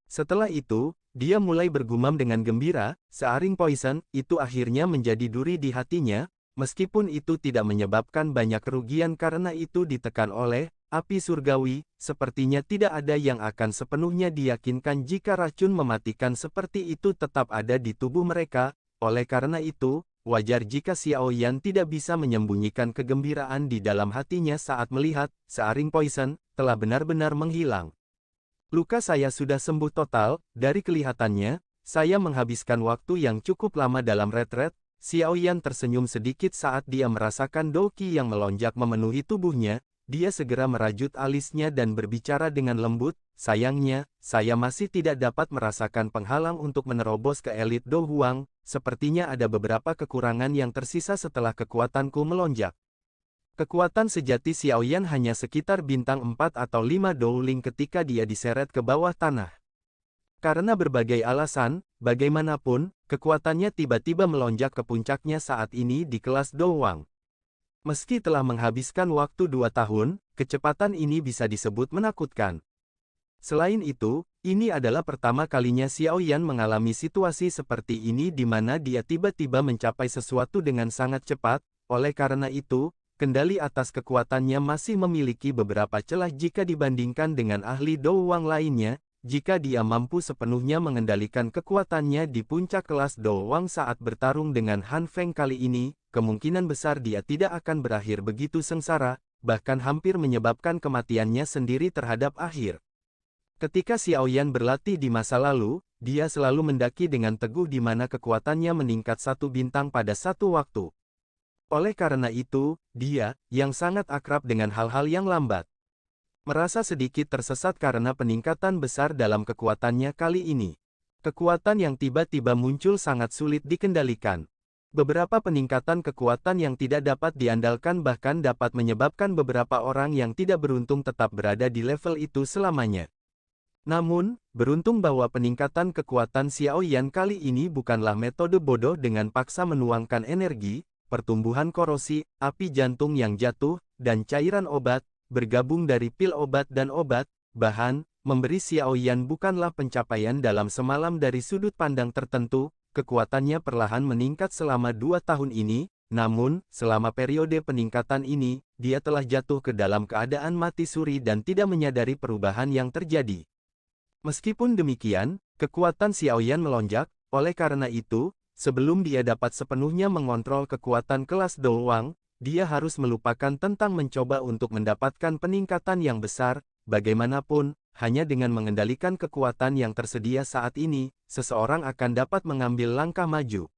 Setelah itu, dia mulai bergumam dengan gembira, searing poison itu akhirnya menjadi duri di hatinya, meskipun itu tidak menyebabkan banyak kerugian karena itu ditekan oleh api surgawi, sepertinya tidak ada yang akan sepenuhnya diyakinkan jika racun mematikan seperti itu tetap ada di tubuh mereka. Oleh karena itu, wajar jika Xiao Yan tidak bisa menyembunyikan kegembiraan di dalam hatinya saat melihat searing poison telah benar-benar menghilang. Luka saya sudah sembuh total, dari kelihatannya, saya menghabiskan waktu yang cukup lama dalam retret. Xiao Yan tersenyum sedikit saat dia merasakan doqi yang melonjak memenuhi tubuhnya. Dia segera merajut alisnya dan berbicara dengan lembut, sayangnya, saya masih tidak dapat merasakan penghalang untuk menerobos ke elit Do Huang, sepertinya ada beberapa kekurangan yang tersisa setelah kekuatanku melonjak. Kekuatan sejati Xiao Yan hanya sekitar bintang 4 atau 5 Dowling ketika dia diseret ke bawah tanah. Karena berbagai alasan, bagaimanapun, kekuatannya tiba-tiba melonjak ke puncaknya saat ini di kelas Do Huang. Meski telah menghabiskan waktu 2 tahun, kecepatan ini bisa disebut menakutkan. Selain itu, ini adalah pertama kalinya Xiao Yan mengalami situasi seperti ini di mana dia tiba-tiba mencapai sesuatu dengan sangat cepat. Oleh karena itu, kendali atas kekuatannya masih memiliki beberapa celah jika dibandingkan dengan ahli Do Huang lainnya. Jika dia mampu sepenuhnya mengendalikan kekuatannya di puncak kelas Do Huang saat bertarung dengan Han Feng kali ini, kemungkinan besar dia tidak akan berakhir begitu sengsara, bahkan hampir menyebabkan kematiannya sendiri terhadap akhir. Ketika Xiao Yan berlatih di masa lalu, dia selalu mendaki dengan teguh di mana kekuatannya meningkat 1 bintang pada satu waktu. Oleh karena itu, dia, yang sangat akrab dengan hal-hal yang lambat, merasa sedikit tersesat karena peningkatan besar dalam kekuatannya kali ini. Kekuatan yang tiba-tiba muncul sangat sulit dikendalikan. Beberapa peningkatan kekuatan yang tidak dapat diandalkan bahkan dapat menyebabkan beberapa orang yang tidak beruntung tetap berada di level itu selamanya. Namun, beruntung bahwa peningkatan kekuatan Xiao Yan kali ini bukanlah metode bodoh dengan paksa menuangkan energi, pertumbuhan korosi, api jantung yang jatuh, dan cairan obat, bergabung dari pil obat dan obat, bahan, memberi Xiao Yan bukanlah pencapaian dalam semalam dari sudut pandang tertentu, kekuatannya perlahan meningkat selama 2 tahun ini, namun, selama periode peningkatan ini, dia telah jatuh ke dalam keadaan mati suri dan tidak menyadari perubahan yang terjadi. Meskipun demikian, kekuatan Xiao Yan melonjak, oleh karena itu, sebelum dia dapat sepenuhnya mengontrol kekuatan kelas Do Huang, dia harus melupakan tentang mencoba untuk mendapatkan peningkatan yang besar. Bagaimanapun, hanya dengan mengendalikan kekuatan yang tersedia saat ini, seseorang akan dapat mengambil langkah maju.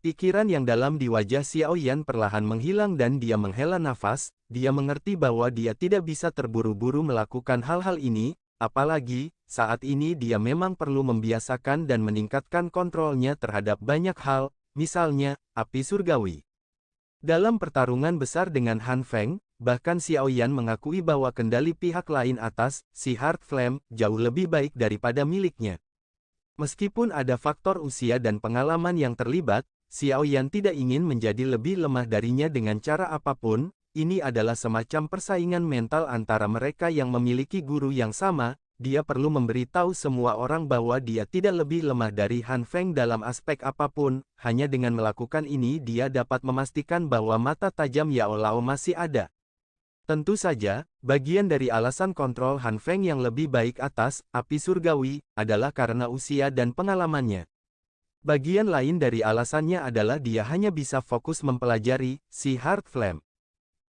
Pikiran yang dalam di wajah Xiao Yan perlahan menghilang dan dia menghela nafas. Dia mengerti bahwa dia tidak bisa terburu-buru melakukan hal-hal ini, apalagi saat ini dia memang perlu membiasakan dan meningkatkan kontrolnya terhadap banyak hal, misalnya api surgawi. Dalam pertarungan besar dengan Han Feng, bahkan Xiao Yan mengakui bahwa kendali pihak lain atas si Heart Flame jauh lebih baik daripada miliknya. Meskipun ada faktor usia dan pengalaman yang terlibat, Xiao Yan tidak ingin menjadi lebih lemah darinya dengan cara apapun. Ini adalah semacam persaingan mental antara mereka yang memiliki guru yang sama. Dia perlu memberitahu semua orang bahwa dia tidak lebih lemah dari Han Feng dalam aspek apapun. Hanya dengan melakukan ini dia dapat memastikan bahwa mata tajam Yao Lao masih ada. Tentu saja, bagian dari alasan kontrol Han Feng yang lebih baik atas api surgawi adalah karena usia dan pengalamannya. Bagian lain dari alasannya adalah dia hanya bisa fokus mempelajari si Heart Flame.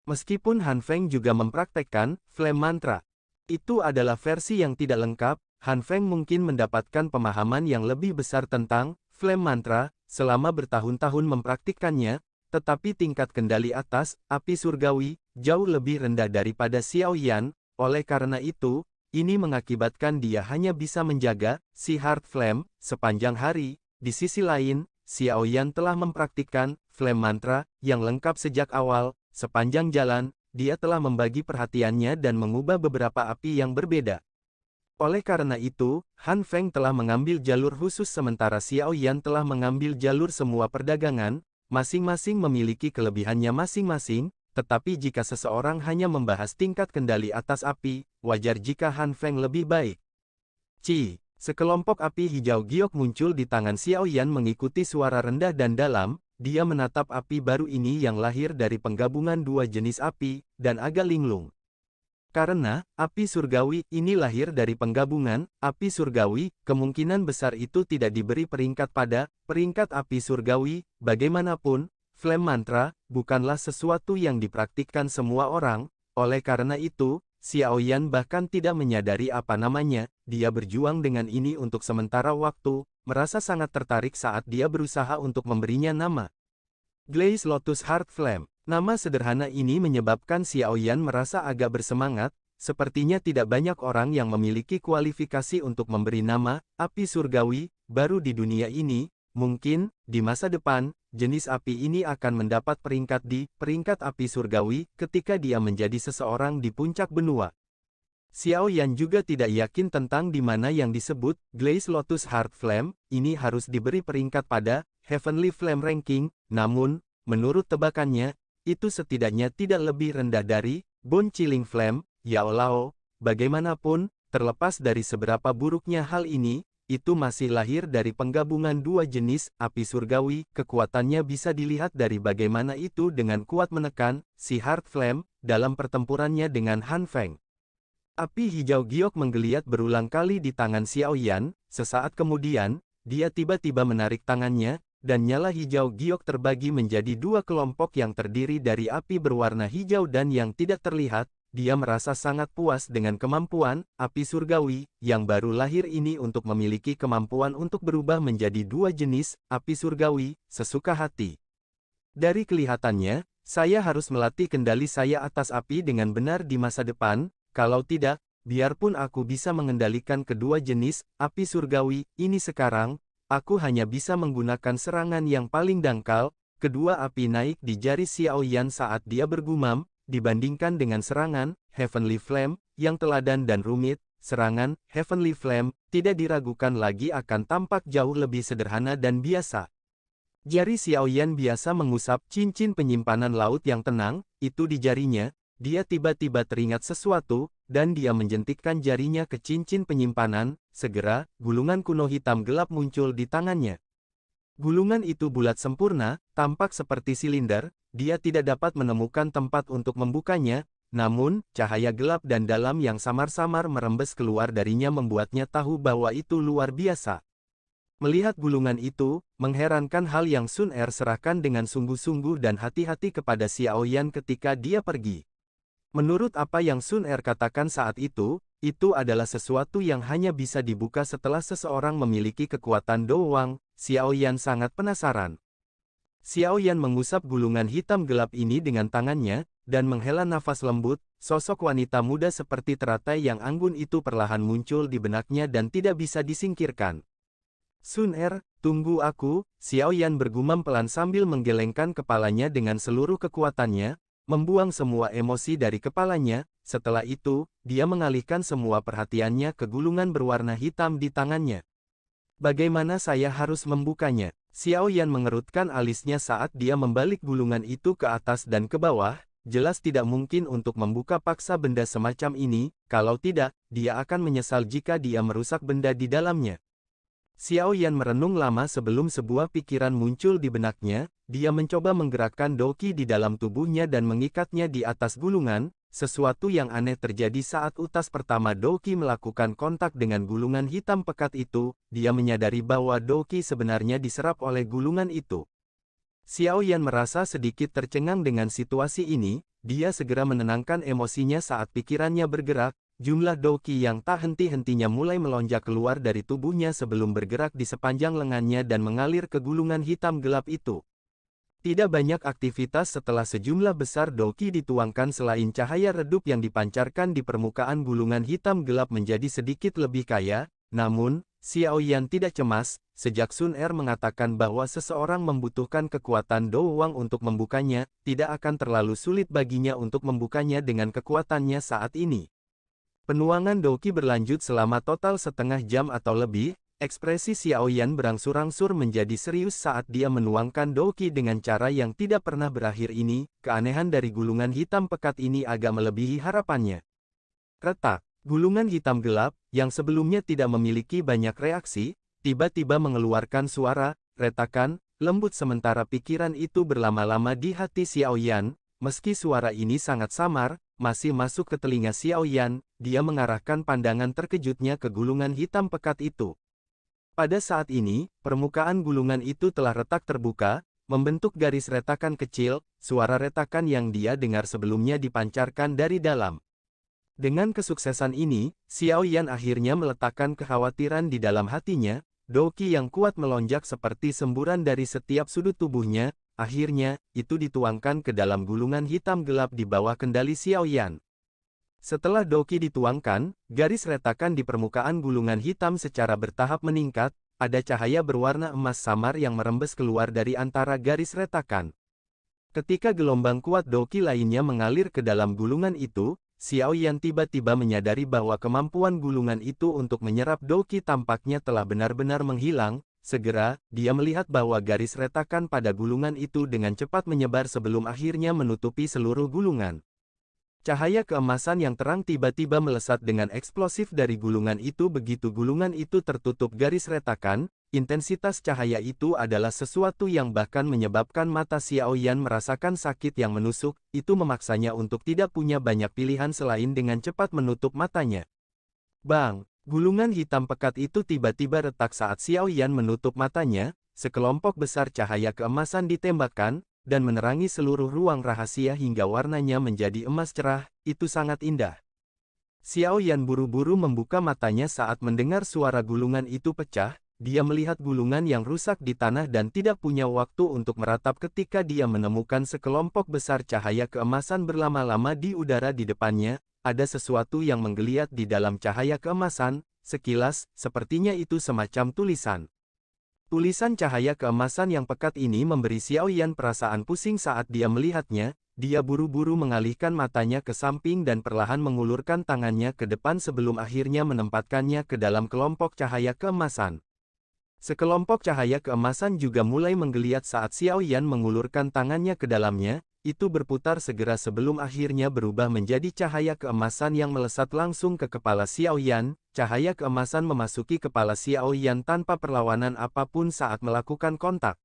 Meskipun Han Feng juga mempraktekkan Flame Mantra, itu adalah versi yang tidak lengkap. Han Feng mungkin mendapatkan pemahaman yang lebih besar tentang Flame Mantra selama bertahun-tahun mempraktikkannya, tetapi tingkat kendali atas api surgawi jauh lebih rendah daripada Xiao Yan. Oleh karena itu, ini mengakibatkan dia hanya bisa menjaga si Heart Flame sepanjang hari. Di sisi lain, Xiao Yan telah mempraktikkan Flame Mantra yang lengkap sejak awal. Sepanjang jalan, dia telah membagi perhatiannya dan mengubah beberapa api yang berbeda. Oleh karena itu, Han Feng telah mengambil jalur khusus sementara Xiao Yan telah mengambil jalur semua perdagangan. Masing-masing memiliki kelebihannya masing-masing, tetapi jika seseorang hanya membahas tingkat kendali atas api, wajar jika Han Feng lebih baik. Sekelompok api hijau giok muncul di tangan Xiao Yan mengikuti suara rendah dan dalam. Dia menatap api baru ini yang lahir dari penggabungan dua jenis api, dan agak linglung. Karena api surgawi ini lahir dari penggabungan api surgawi, kemungkinan besar itu tidak diberi peringkat pada peringkat api surgawi. Bagaimanapun, Flame Mantra bukanlah sesuatu yang dipraktikkan semua orang. Oleh karena itu, Xiao Yan bahkan tidak menyadari apa namanya. Dia berjuang dengan ini untuk sementara waktu, merasa sangat tertarik saat dia berusaha untuk memberinya nama. Glaze Lotus Heart Flame. Nama sederhana ini menyebabkan Xiao Yan merasa agak bersemangat. Sepertinya tidak banyak orang yang memiliki kualifikasi untuk memberi nama api surgawi baru di dunia ini. Mungkin, di masa depan, jenis api ini akan mendapat peringkat di peringkat api surgawi ketika dia menjadi seseorang di puncak benua. Xiao Yan juga tidak yakin tentang di mana yang disebut Glaze Lotus Heart Flame ini harus diberi peringkat pada Heavenly Flame Ranking, namun, menurut tebakannya, itu setidaknya tidak lebih rendah dari Bone Chilling Flame, Yao Lao. Bagaimanapun, terlepas dari seberapa buruknya hal ini, itu masih lahir dari penggabungan dua jenis api surgawi. Kekuatannya bisa dilihat dari bagaimana itu dengan kuat menekan si Heart Flame dalam pertempurannya dengan Han Feng. Api hijau giok menggeliat berulang kali di tangan Xiao Yan. Sesaat kemudian, dia tiba-tiba menarik tangannya, dan nyala hijau giok terbagi menjadi dua kelompok yang terdiri dari api berwarna hijau dan yang tidak terlihat. Dia merasa sangat puas dengan kemampuan api surgawi yang baru lahir ini untuk memiliki kemampuan untuk berubah menjadi dua jenis api surgawi sesuka hati. Dari kelihatannya, saya harus melatih kendali saya atas api dengan benar di masa depan. Kalau tidak, biarpun aku bisa mengendalikan kedua jenis api surgawi ini sekarang, aku hanya bisa menggunakan serangan yang paling dangkal. Kedua api naik di jari Xiao Yan saat dia bergumam. Dibandingkan dengan serangan Heavenly Flame yang teladan dan rumit, serangan Heavenly Flame tidak diragukan lagi akan tampak jauh lebih sederhana dan biasa. Jari Xiao Yan biasa mengusap cincin penyimpanan laut yang tenang, itu di jarinya. Dia tiba-tiba teringat sesuatu, dan dia menjentikkan jarinya ke cincin penyimpanan. Segera, gulungan kuno hitam gelap muncul di tangannya. Gulungan itu bulat sempurna, tampak seperti silinder. Dia tidak dapat menemukan tempat untuk membukanya, namun, cahaya gelap dan dalam yang samar-samar merembes keluar darinya membuatnya tahu bahwa itu luar biasa. Melihat gulungan itu, mengherankan hal yang Sun Er serahkan dengan sungguh-sungguh dan hati-hati kepada Xiao Yan ketika dia pergi. Menurut apa yang Sun Er katakan saat itu adalah sesuatu yang hanya bisa dibuka setelah seseorang memiliki kekuatan doang. Xiao Yan sangat penasaran. Xiao Yan mengusap gulungan hitam gelap ini dengan tangannya, dan menghela nafas lembut. Sosok wanita muda seperti teratai yang anggun itu perlahan muncul di benaknya dan tidak bisa disingkirkan. Sun Er, tunggu aku, Xiao Yan bergumam pelan sambil menggelengkan kepalanya dengan seluruh kekuatannya, membuang semua emosi dari kepalanya. Setelah itu, dia mengalihkan semua perhatiannya ke gulungan berwarna hitam di tangannya. Bagaimana saya harus membukanya? Xiao Yan mengerutkan alisnya saat dia membalik gulungan itu ke atas dan ke bawah. Jelas tidak mungkin untuk membuka paksa benda semacam ini, kalau tidak, dia akan menyesal jika dia merusak benda di dalamnya. Xiao Yan merenung lama sebelum sebuah pikiran muncul di benaknya. Dia mencoba menggerakkan doki di dalam tubuhnya dan mengikatnya di atas gulungan. sesuatu yang aneh terjadi saat utas pertama Doki melakukan kontak dengan gulungan hitam pekat itu, dia menyadari bahwa Doki sebenarnya diserap oleh gulungan itu. Xiao Yan merasa sedikit tercengang dengan situasi ini, dia segera menenangkan emosinya saat pikirannya bergerak, jumlah Doki yang tak henti-hentinya mulai melonjak keluar dari tubuhnya sebelum bergerak di sepanjang lengannya dan mengalir ke gulungan hitam gelap itu. Tidak banyak aktivitas setelah sejumlah besar Doki dituangkan selain cahaya redup yang dipancarkan di permukaan gulungan hitam gelap menjadi sedikit lebih kaya, namun, Xiao Yan tidak cemas, sejak Sun Er mengatakan bahwa seseorang membutuhkan kekuatan Do Wang untuk membukanya, tidak akan terlalu sulit baginya untuk membukanya dengan kekuatannya saat ini. Penuangan Doki berlanjut selama total setengah jam atau lebih. Ekspresi Xiao Yan berangsur-angsur menjadi serius saat dia menuangkan Doki dengan cara yang tidak pernah berakhir ini, keanehan dari gulungan hitam pekat ini agak melebihi harapannya. Retak, gulungan hitam gelap, yang sebelumnya tidak memiliki banyak reaksi, tiba-tiba mengeluarkan suara, retakan, lembut sementara pikiran itu berlama-lama di hati Xiao Yan, meski suara ini sangat samar, masih masuk ke telinga Xiao Yan, dia mengarahkan pandangan terkejutnya ke gulungan hitam pekat itu. Pada saat ini, permukaan gulungan itu telah retak terbuka, membentuk garis retakan kecil, suara retakan yang dia dengar sebelumnya dipancarkan dari dalam. Dengan kesuksesan ini, Xiao Yan akhirnya meletakkan kekhawatiran di dalam hatinya, Doki yang kuat melonjak seperti semburan dari setiap sudut tubuhnya, akhirnya, itu dituangkan ke dalam gulungan hitam gelap di bawah kendali Xiao Yan. Setelah Doki dituangkan, garis retakan di permukaan gulungan hitam secara bertahap meningkat, ada cahaya berwarna emas samar yang merembes keluar dari antara garis retakan. Ketika gelombang kuat Doki lainnya mengalir ke dalam gulungan itu, Xiao Yan tiba-tiba menyadari bahwa kemampuan gulungan itu untuk menyerap Doki tampaknya telah benar-benar menghilang. Segera, dia melihat bahwa garis retakan pada gulungan itu dengan cepat menyebar sebelum akhirnya menutupi seluruh gulungan. Cahaya keemasan yang terang tiba-tiba melesat dengan eksplosif dari gulungan itu begitu gulungan itu tertutup garis retakan, intensitas cahaya itu adalah sesuatu yang bahkan menyebabkan mata Xiao Yan merasakan sakit yang menusuk, itu memaksanya untuk tidak punya banyak pilihan selain dengan cepat menutup matanya. Bang! Gulungan hitam pekat itu tiba-tiba retak saat Xiao Yan menutup matanya, sekelompok besar cahaya keemasan ditembakkan, dan menerangi seluruh ruang rahasia hingga warnanya menjadi emas cerah, itu sangat indah. Xiao Yan buru-buru membuka matanya saat mendengar suara gulungan itu pecah, dia melihat gulungan yang rusak di tanah dan tidak punya waktu untuk meratap ketika dia menemukan sekelompok besar cahaya keemasan berlama-lama di udara di depannya, ada sesuatu yang menggeliat di dalam cahaya keemasan, sekilas, sepertinya itu semacam tulisan. Tulisan cahaya keemasan yang pekat ini memberi Xiao Yan perasaan pusing saat dia melihatnya, dia buru-buru mengalihkan matanya ke samping dan perlahan mengulurkan tangannya ke depan sebelum akhirnya menempatkannya ke dalam kelompok cahaya keemasan. Sekelompok cahaya keemasan juga mulai menggeliat saat Xiao Yan mengulurkan tangannya ke dalamnya, itu berputar segera sebelum akhirnya berubah menjadi cahaya keemasan yang melesat langsung ke kepala Xiao Yan. Cahaya keemasan memasuki kepala Xiao Yan tanpa perlawanan apapun saat melakukan kontak.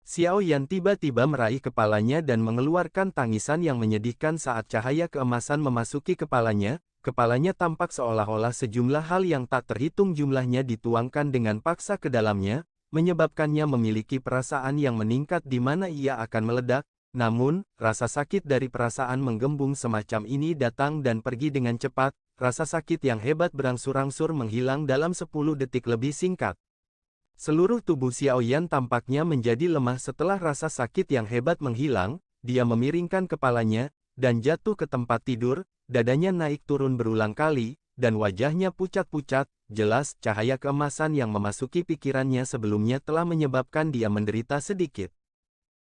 Xiao Yan tiba-tiba meraih kepalanya dan mengeluarkan tangisan yang menyedihkan saat cahaya keemasan memasuki kepalanya. Kepalanya tampak seolah-olah sejumlah hal yang tak terhitung jumlahnya dituangkan dengan paksa ke dalamnya, menyebabkannya memiliki perasaan yang meningkat di mana ia akan meledak. Namun, rasa sakit dari perasaan menggembung semacam ini datang dan pergi dengan cepat. Rasa sakit yang hebat berangsur-angsur menghilang dalam 10 detik lebih singkat. Seluruh tubuh Xiao Yan tampaknya menjadi lemah setelah rasa sakit yang hebat menghilang, dia memiringkan kepalanya, dan jatuh ke tempat tidur, dadanya naik turun berulang kali, dan wajahnya pucat-pucat, jelas cahaya keemasan yang memasuki pikirannya sebelumnya telah menyebabkan dia menderita sedikit.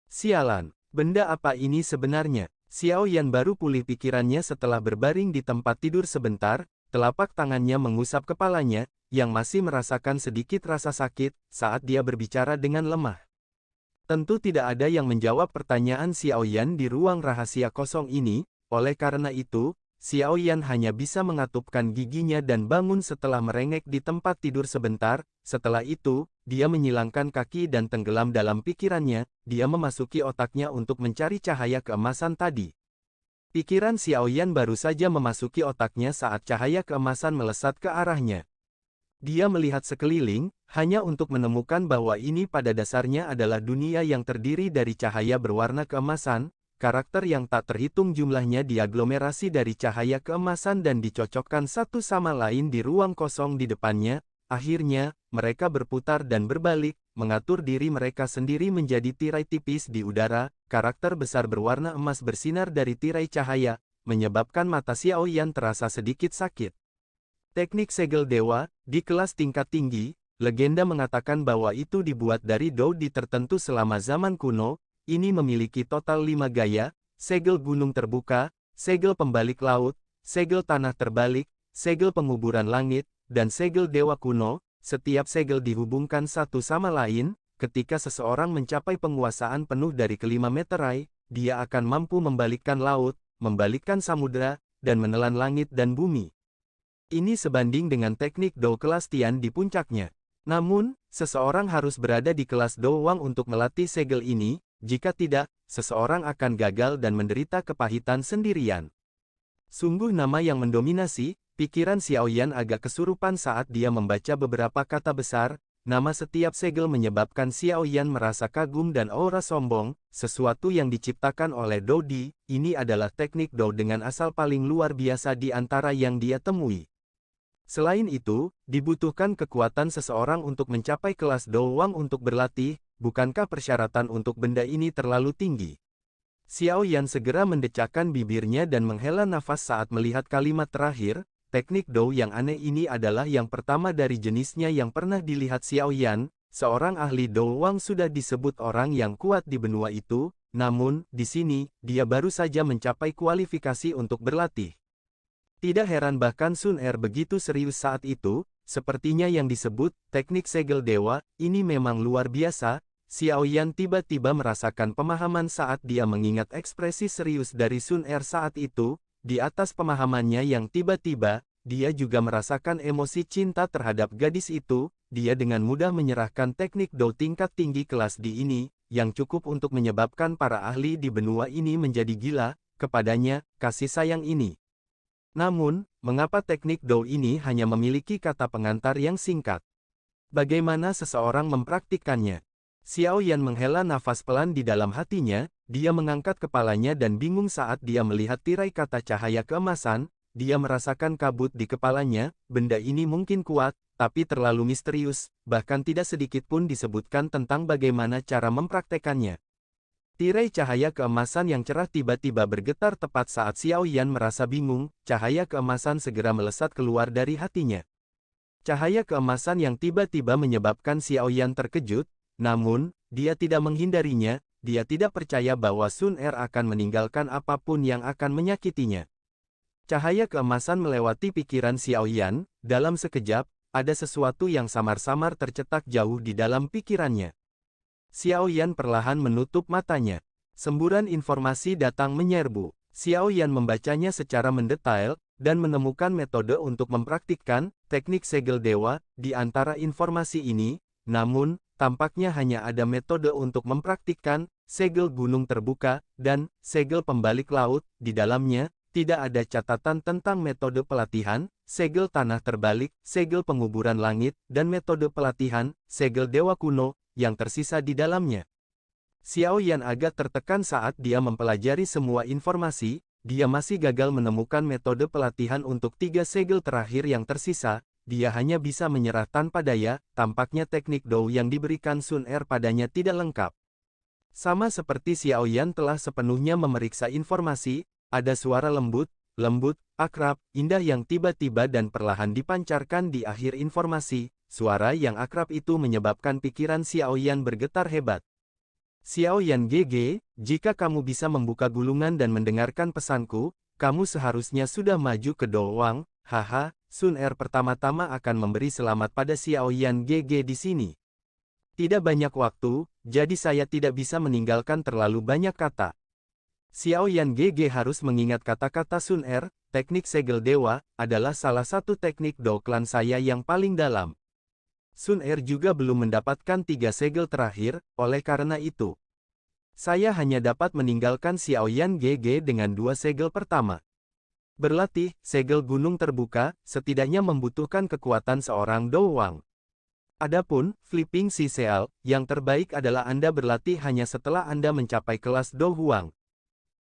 Sialan, benda apa ini sebenarnya? Xiao Yan baru pulih pikirannya setelah berbaring di tempat tidur sebentar, telapak tangannya mengusap kepalanya, yang masih merasakan sedikit rasa sakit, saat dia berbicara dengan lemah. Tentu tidak ada yang menjawab pertanyaan Xiao Yan di ruang rahasia kosong ini, oleh karena itu, Xiao Yan hanya bisa mengatupkan giginya dan bangun setelah merengek di tempat tidur sebentar. Setelah itu, dia menyilangkan kaki dan tenggelam dalam pikirannya, dia memasuki otaknya untuk mencari cahaya keemasan tadi. Pikiran Xiaoyan baru saja memasuki otaknya saat cahaya keemasan melesat ke arahnya. Dia melihat sekeliling, hanya untuk menemukan bahwa ini pada dasarnya adalah dunia yang terdiri dari cahaya berwarna keemasan, karakter yang tak terhitung jumlahnya diaglomerasi dari cahaya keemasan dan dicocokkan satu sama lain di ruang kosong di depannya. Akhirnya, mereka berputar dan berbalik, mengatur diri mereka sendiri menjadi tirai tipis di udara. Karakter besar berwarna emas bersinar dari tirai cahaya, menyebabkan mata Xiaoyan terasa sedikit sakit. Teknik segel dewa, di kelas tingkat tinggi, legenda mengatakan bahwa itu dibuat dari doudi tertentu selama zaman kuno. Ini memiliki total 5 gaya: segel gunung terbuka, segel pembalik laut, segel tanah terbalik, segel penguburan langit, dan segel dewa kuno. Setiap segel dihubungkan satu sama lain. Ketika seseorang mencapai penguasaan penuh dari kelima meterai, dia akan mampu membalikkan laut, membalikkan samudera, dan menelan langit dan bumi. Ini sebanding dengan teknik Dou kelas Tian di puncaknya. Namun, seseorang harus berada di kelas Dou Wang untuk melatih segel ini. Jika tidak, seseorang akan gagal dan menderita kepahitan sendirian. Sungguh nama yang mendominasi. Pikiran Xiaoyan agak kesurupan saat dia membaca beberapa kata besar. Nama setiap segel menyebabkan Xiaoyan merasa kagum dan aura sombong, sesuatu yang diciptakan oleh doudi. Ini adalah teknik Dou dengan asal paling luar biasa di antara yang dia temui. Selain itu, dibutuhkan kekuatan seseorang untuk mencapai kelas Dou Wang untuk berlatih. Bukankah persyaratan untuk benda ini terlalu tinggi? Xiaoyan segera mendecakkan bibirnya dan menghela nafas saat melihat kalimat terakhir. Teknik Dou yang aneh ini adalah yang pertama dari jenisnya yang pernah dilihat Xiaoyan. Seorang ahli Dou Wang sudah disebut orang yang kuat di benua itu, namun, di sini, dia baru saja mencapai kualifikasi untuk berlatih. Tidak heran bahkan Sun Er begitu serius saat itu. Sepertinya yang disebut teknik segel dewa, ini memang luar biasa. Xiaoyan tiba-tiba merasakan pemahaman saat dia mengingat ekspresi serius dari Sun Er saat itu. Di atas pemahamannya yang tiba-tiba, dia juga merasakan emosi cinta terhadap gadis itu. Dia dengan mudah menyerahkan teknik Dou tingkat tinggi kelas D ini, yang cukup untuk menyebabkan para ahli di benua ini menjadi gila kepadanya. Kasih sayang ini. Namun, mengapa teknik Dou ini hanya memiliki kata pengantar yang singkat? Bagaimana seseorang mempraktikkannya? Xiaoyan menghela nafas pelan di dalam hatinya. Dia mengangkat kepalanya dan bingung saat dia melihat tirai kata cahaya keemasan. Dia merasakan kabut di kepalanya. Benda ini mungkin kuat, tapi terlalu misterius. Bahkan tidak sedikit pun disebutkan tentang bagaimana cara mempraktekannya. Tirai cahaya keemasan yang cerah tiba-tiba bergetar tepat saat Xiaoyan merasa bingung. Cahaya keemasan segera melesat keluar dari hatinya. Cahaya keemasan yang tiba-tiba menyebabkan Xiaoyan terkejut. Namun, dia tidak menghindarinya. Dia tidak percaya bahwa Sun Er akan meninggalkan apapun yang akan menyakitinya. Cahaya keemasan melewati pikiran Xiaoyan. Dalam sekejap, ada sesuatu yang samar-samar tercetak jauh di dalam pikirannya. Xiaoyan perlahan menutup matanya. Semburan informasi datang menyerbu. Xiaoyan membacanya secara mendetail, dan menemukan metode untuk mempraktikkan teknik segel dewa di antara informasi ini. Namun, tampaknya hanya ada metode untuk mempraktikkan segel gunung terbuka dan segel pembalik laut. Di dalamnya, tidak ada catatan tentang metode pelatihan segel tanah terbalik, segel penguburan langit, dan metode pelatihan segel dewa kuno yang tersisa di dalamnya. Xiaoyan agak tertekan saat dia mempelajari semua informasi. Dia masih gagal menemukan metode pelatihan untuk 3 segel terakhir yang tersisa. Dia hanya bisa menyerah tanpa daya. Tampaknya teknik Dou yang diberikan Sun Er padanya tidak lengkap. Sama seperti Xiaoyan telah sepenuhnya memeriksa informasi, ada suara lembut, akrab, indah yang tiba-tiba dan perlahan dipancarkan di akhir informasi. Suara yang akrab itu menyebabkan pikiran Xiaoyan bergetar hebat. Xiaoyan GG, jika kamu bisa membuka gulungan dan mendengarkan pesanku, kamu seharusnya sudah maju ke Dou Wang. Haha, Sun Er pertama-tama akan memberi selamat pada Xiaoyan GG di sini. Tidak banyak waktu, jadi saya tidak bisa meninggalkan terlalu banyak kata. Xiaoyan GG harus mengingat kata-kata Sun Er. Teknik segel dewa adalah salah satu teknik Dou klan saya yang paling dalam. Sun Er juga belum mendapatkan 3 segel terakhir, oleh karena itu Saya hanya dapat meninggalkan Xiaoyan GG dengan 2 segel pertama. Berlatih, segel gunung terbuka, setidaknya membutuhkan kekuatan seorang doang. Adapun, flipping CCL, yang terbaik adalah Anda berlatih hanya setelah Anda mencapai kelas Do Huang.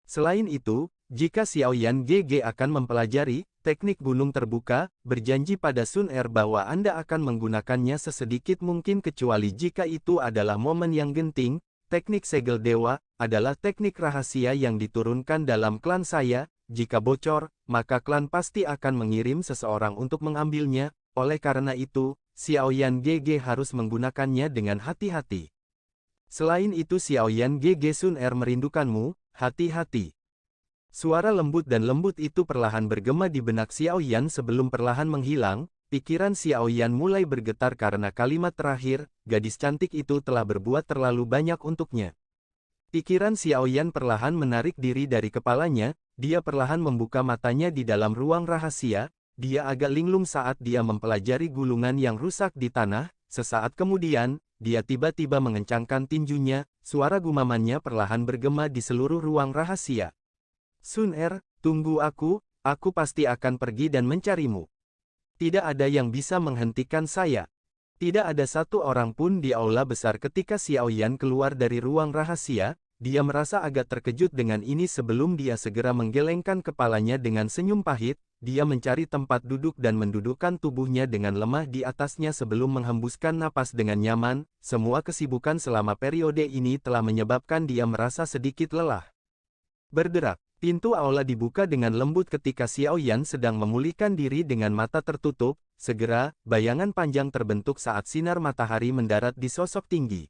Selain itu, jika Xiaoyan GG akan mempelajari teknik gunung terbuka, berjanji pada Sun Er bahwa Anda akan menggunakannya sesedikit mungkin kecuali jika itu adalah momen yang genting. Teknik segel dewa adalah teknik rahasia yang diturunkan dalam klan saya. Jika bocor, maka klan pasti akan mengirim seseorang untuk mengambilnya. Oleh karena itu, Xiaoyan GG harus menggunakannya dengan hati-hati. Selain itu Xiaoyan GG Sun Er merindukanmu, hati-hati. Suara lembut dan lembut itu perlahan bergema di benak Xiaoyan sebelum perlahan menghilang. Pikiran Xiaoyan mulai bergetar karena kalimat terakhir, gadis cantik itu telah berbuat terlalu banyak untuknya. Pikiran Xiaoyan perlahan menarik diri dari kepalanya, dia perlahan membuka matanya di dalam ruang rahasia, dia agak linglung saat dia mempelajari gulungan yang rusak di tanah, sesaat kemudian, dia tiba-tiba mengencangkan tinjunya, suara gumamannya perlahan bergema di seluruh ruang rahasia. Sun Er, tunggu aku pasti akan pergi dan mencarimu. Tidak ada yang bisa menghentikan saya. Tidak ada satu orang pun di aula besar ketika Xiaoyan keluar dari ruang rahasia, dia merasa agak terkejut dengan ini sebelum dia segera menggelengkan kepalanya dengan senyum pahit, dia mencari tempat duduk dan mendudukkan tubuhnya dengan lemah di atasnya sebelum menghembuskan napas dengan nyaman, semua kesibukan selama periode ini telah menyebabkan dia merasa sedikit lelah. Berderak. Pintu aula dibuka dengan lembut ketika Xiaoyan sedang memulihkan diri dengan mata tertutup, segera, bayangan panjang terbentuk saat sinar matahari mendarat di sosok tinggi.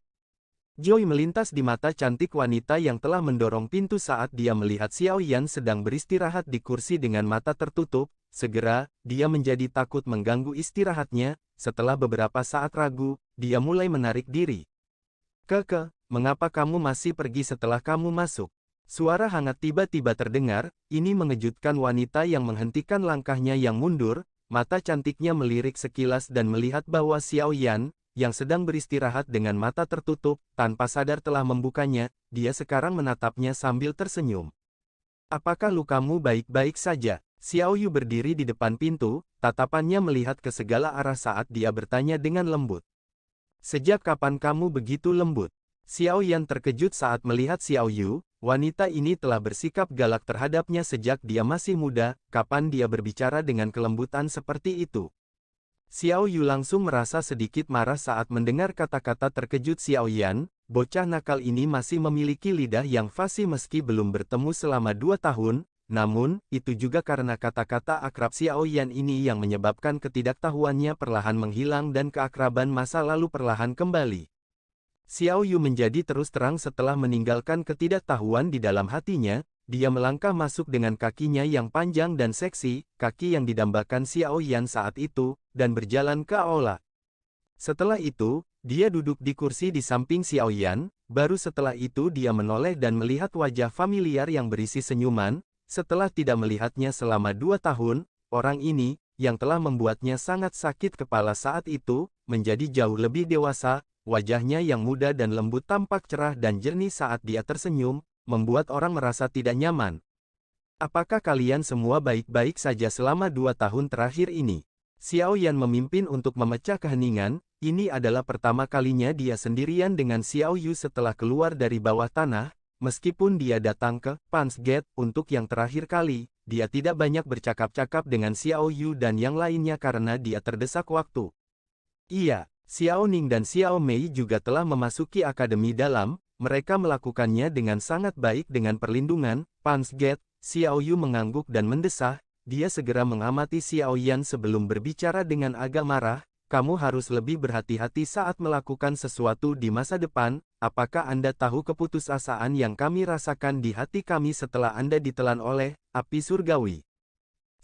Joy melintas di mata cantik wanita yang telah mendorong pintu saat dia melihat Xiaoyan sedang beristirahat di kursi dengan mata tertutup, segera, dia menjadi takut mengganggu istirahatnya, setelah beberapa saat ragu, dia mulai menarik diri. Keke, mengapa kamu masih pergi setelah kamu masuk? Suara hangat tiba-tiba terdengar, ini mengejutkan wanita yang menghentikan langkahnya yang mundur, mata cantiknya melirik sekilas dan melihat bahwa Xiaoyan, yang sedang beristirahat dengan mata tertutup, tanpa sadar telah membukanya, dia sekarang menatapnya sambil tersenyum. Apakah lukamu baik-baik saja? Xiaoyu berdiri di depan pintu, tatapannya melihat ke segala arah saat dia bertanya dengan lembut. Sejak kapan kamu begitu lembut? Xiaoyan terkejut saat melihat Xiaoyu. Wanita ini telah bersikap galak terhadapnya sejak dia masih muda, kapan dia berbicara dengan kelembutan seperti itu. Xiaoyu langsung merasa sedikit marah saat mendengar kata-kata terkejut Xiaoyan, bocah nakal ini masih memiliki lidah yang fasih meski belum bertemu selama 2 tahun, namun, itu juga karena kata-kata akrab Xiaoyan ini yang menyebabkan ketidaktahuannya perlahan menghilang dan keakraban masa lalu perlahan kembali. Xiaoyu menjadi terus terang setelah meninggalkan ketidaktahuan di dalam hatinya, dia melangkah masuk dengan kakinya yang panjang dan seksi, kaki yang didambakan Xiaoyan saat itu, dan berjalan ke aula. Setelah itu, dia duduk di kursi di samping Xiaoyan, baru setelah itu dia menoleh dan melihat wajah familiar yang berisi senyuman, setelah tidak melihatnya selama 2 tahun, orang ini, yang telah membuatnya sangat sakit kepala saat itu, menjadi jauh lebih dewasa. Wajahnya yang muda dan lembut tampak cerah dan jernih saat dia tersenyum, membuat orang merasa tidak nyaman. Apakah kalian semua baik-baik saja selama 2 tahun terakhir ini? Xiaoyan memimpin untuk memecah keheningan, ini adalah pertama kalinya dia sendirian dengan Xiaoyu setelah keluar dari bawah tanah, meskipun dia datang ke Punch Gate untuk yang terakhir kali, dia tidak banyak bercakap-cakap dengan Xiaoyu dan yang lainnya karena dia terdesak waktu. Iya. Xiao Ning dan Xiao Mei juga telah memasuki akademi dalam, mereka melakukannya dengan sangat baik dengan perlindungan, Punch Gate. Xiao Yu mengangguk dan mendesah, dia segera mengamati Xiao Yan sebelum berbicara dengan agak marah, kamu harus lebih berhati-hati saat melakukan sesuatu di masa depan, apakah Anda tahu keputusasaan yang kami rasakan di hati kami setelah Anda ditelan oleh api surgawi?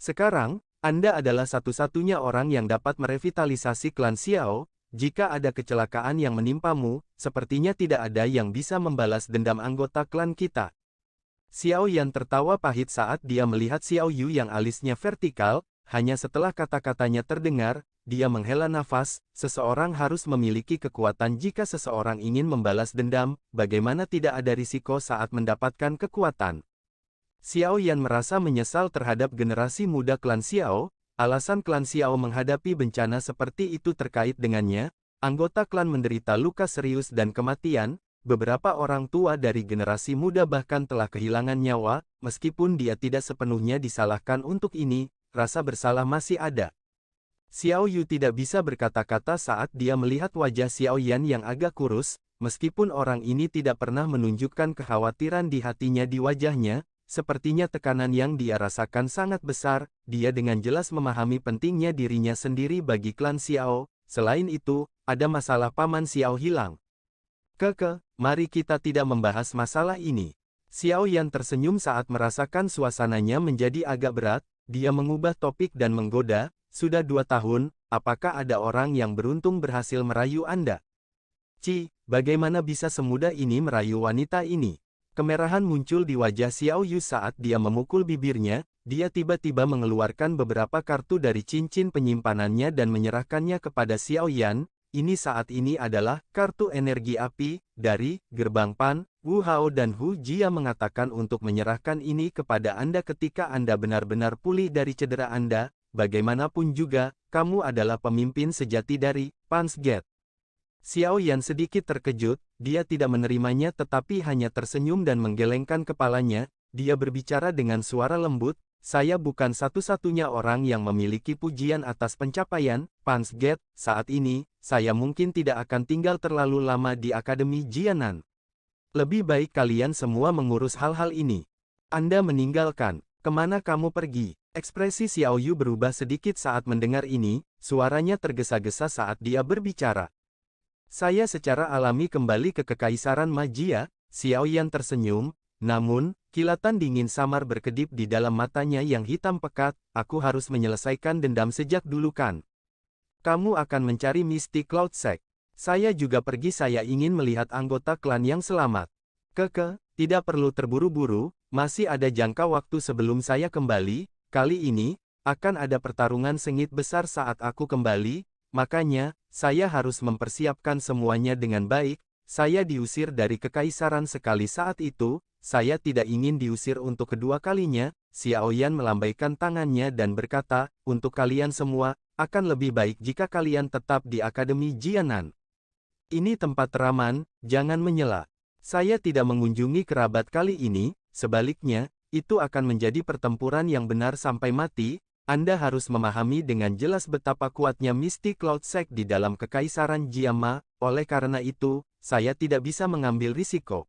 Sekarang, Anda adalah satu-satunya orang yang dapat merevitalisasi klan Xiao. Jika ada kecelakaan yang menimpamu, sepertinya tidak ada yang bisa membalas dendam anggota klan kita. Xiao Yan tertawa pahit saat dia melihat Xiao Yu yang alisnya vertikal, hanya setelah kata-katanya terdengar, dia menghela nafas, seseorang harus memiliki kekuatan jika seseorang ingin membalas dendam, bagaimana tidak ada risiko saat mendapatkan kekuatan. Xiao Yan merasa menyesal terhadap generasi muda klan Xiao, alasan klan Xiao menghadapi bencana seperti itu terkait dengannya, anggota klan menderita luka serius dan kematian, beberapa orang tua dari generasi muda bahkan telah kehilangan nyawa, meskipun dia tidak sepenuhnya disalahkan untuk ini, rasa bersalah masih ada. Xiao Yu tidak bisa berkata-kata saat dia melihat wajah Xiao Yan yang agak kurus, meskipun orang ini tidak pernah menunjukkan kekhawatiran di hatinya di wajahnya, sepertinya tekanan yang dia rasakan sangat besar, dia dengan jelas memahami pentingnya dirinya sendiri bagi klan Xiao, selain itu, ada masalah paman Xiao hilang. Mari kita tidak membahas masalah ini. Xiao Yan tersenyum saat merasakan suasananya menjadi agak berat, dia mengubah topik dan menggoda, sudah 2 tahun, apakah ada orang yang beruntung berhasil merayu Anda? Bagaimana bisa semudah ini merayu wanita ini? Kemerahan muncul di wajah Xiao Yu saat dia memukul bibirnya, dia tiba-tiba mengeluarkan beberapa kartu dari cincin penyimpanannya dan menyerahkannya kepada Xiao Yan. Ini saat ini adalah kartu energi api dari Gerbang Pan. Wu Hao dan Hu Jia mengatakan untuk menyerahkan ini kepada Anda ketika Anda benar-benar pulih dari cedera Anda. Bagaimanapun juga, kamu adalah pemimpin sejati dari Pan's Gate. Xiao Yan sedikit terkejut, dia tidak menerimanya tetapi hanya tersenyum dan menggelengkan kepalanya, dia berbicara dengan suara lembut, saya bukan satu-satunya orang yang memiliki pujian atas pencapaian Pan's Gate, saat ini, saya mungkin tidak akan tinggal terlalu lama di Akademi Jianan. Lebih baik kalian semua mengurus hal-hal ini. Anda meninggalkan, kemana kamu pergi? Ekspresi Xiao Yu berubah sedikit saat mendengar ini, suaranya tergesa-gesa saat dia berbicara. Saya secara alami kembali ke Kekaisaran Magia, Xiao Yan tersenyum, namun, kilatan dingin samar berkedip di dalam matanya yang hitam pekat, aku harus menyelesaikan dendam sejak dulu kan. Kamu akan mencari Mystic Cloud Sect. Saya juga pergi saya ingin melihat anggota klan yang selamat. Tidak perlu terburu-buru, masih ada jangka waktu sebelum saya kembali, kali ini, akan ada pertarungan sengit besar saat aku kembali, makanya, saya harus mempersiapkan semuanya dengan baik, saya diusir dari kekaisaran sekali saat itu, saya tidak ingin diusir untuk kedua kalinya, Xiao Yan melambaikan tangannya dan berkata, untuk kalian semua, akan lebih baik jika kalian tetap di Akademi Jianan. Ini tempat teraman, jangan menyela. Saya tidak mengunjungi kerabat kali ini, sebaliknya, itu akan menjadi pertempuran yang benar sampai mati. Anda harus memahami dengan jelas betapa kuatnya Mystic Cloud Sect di dalam Kekaisaran Jiama, oleh karena itu, saya tidak bisa mengambil risiko.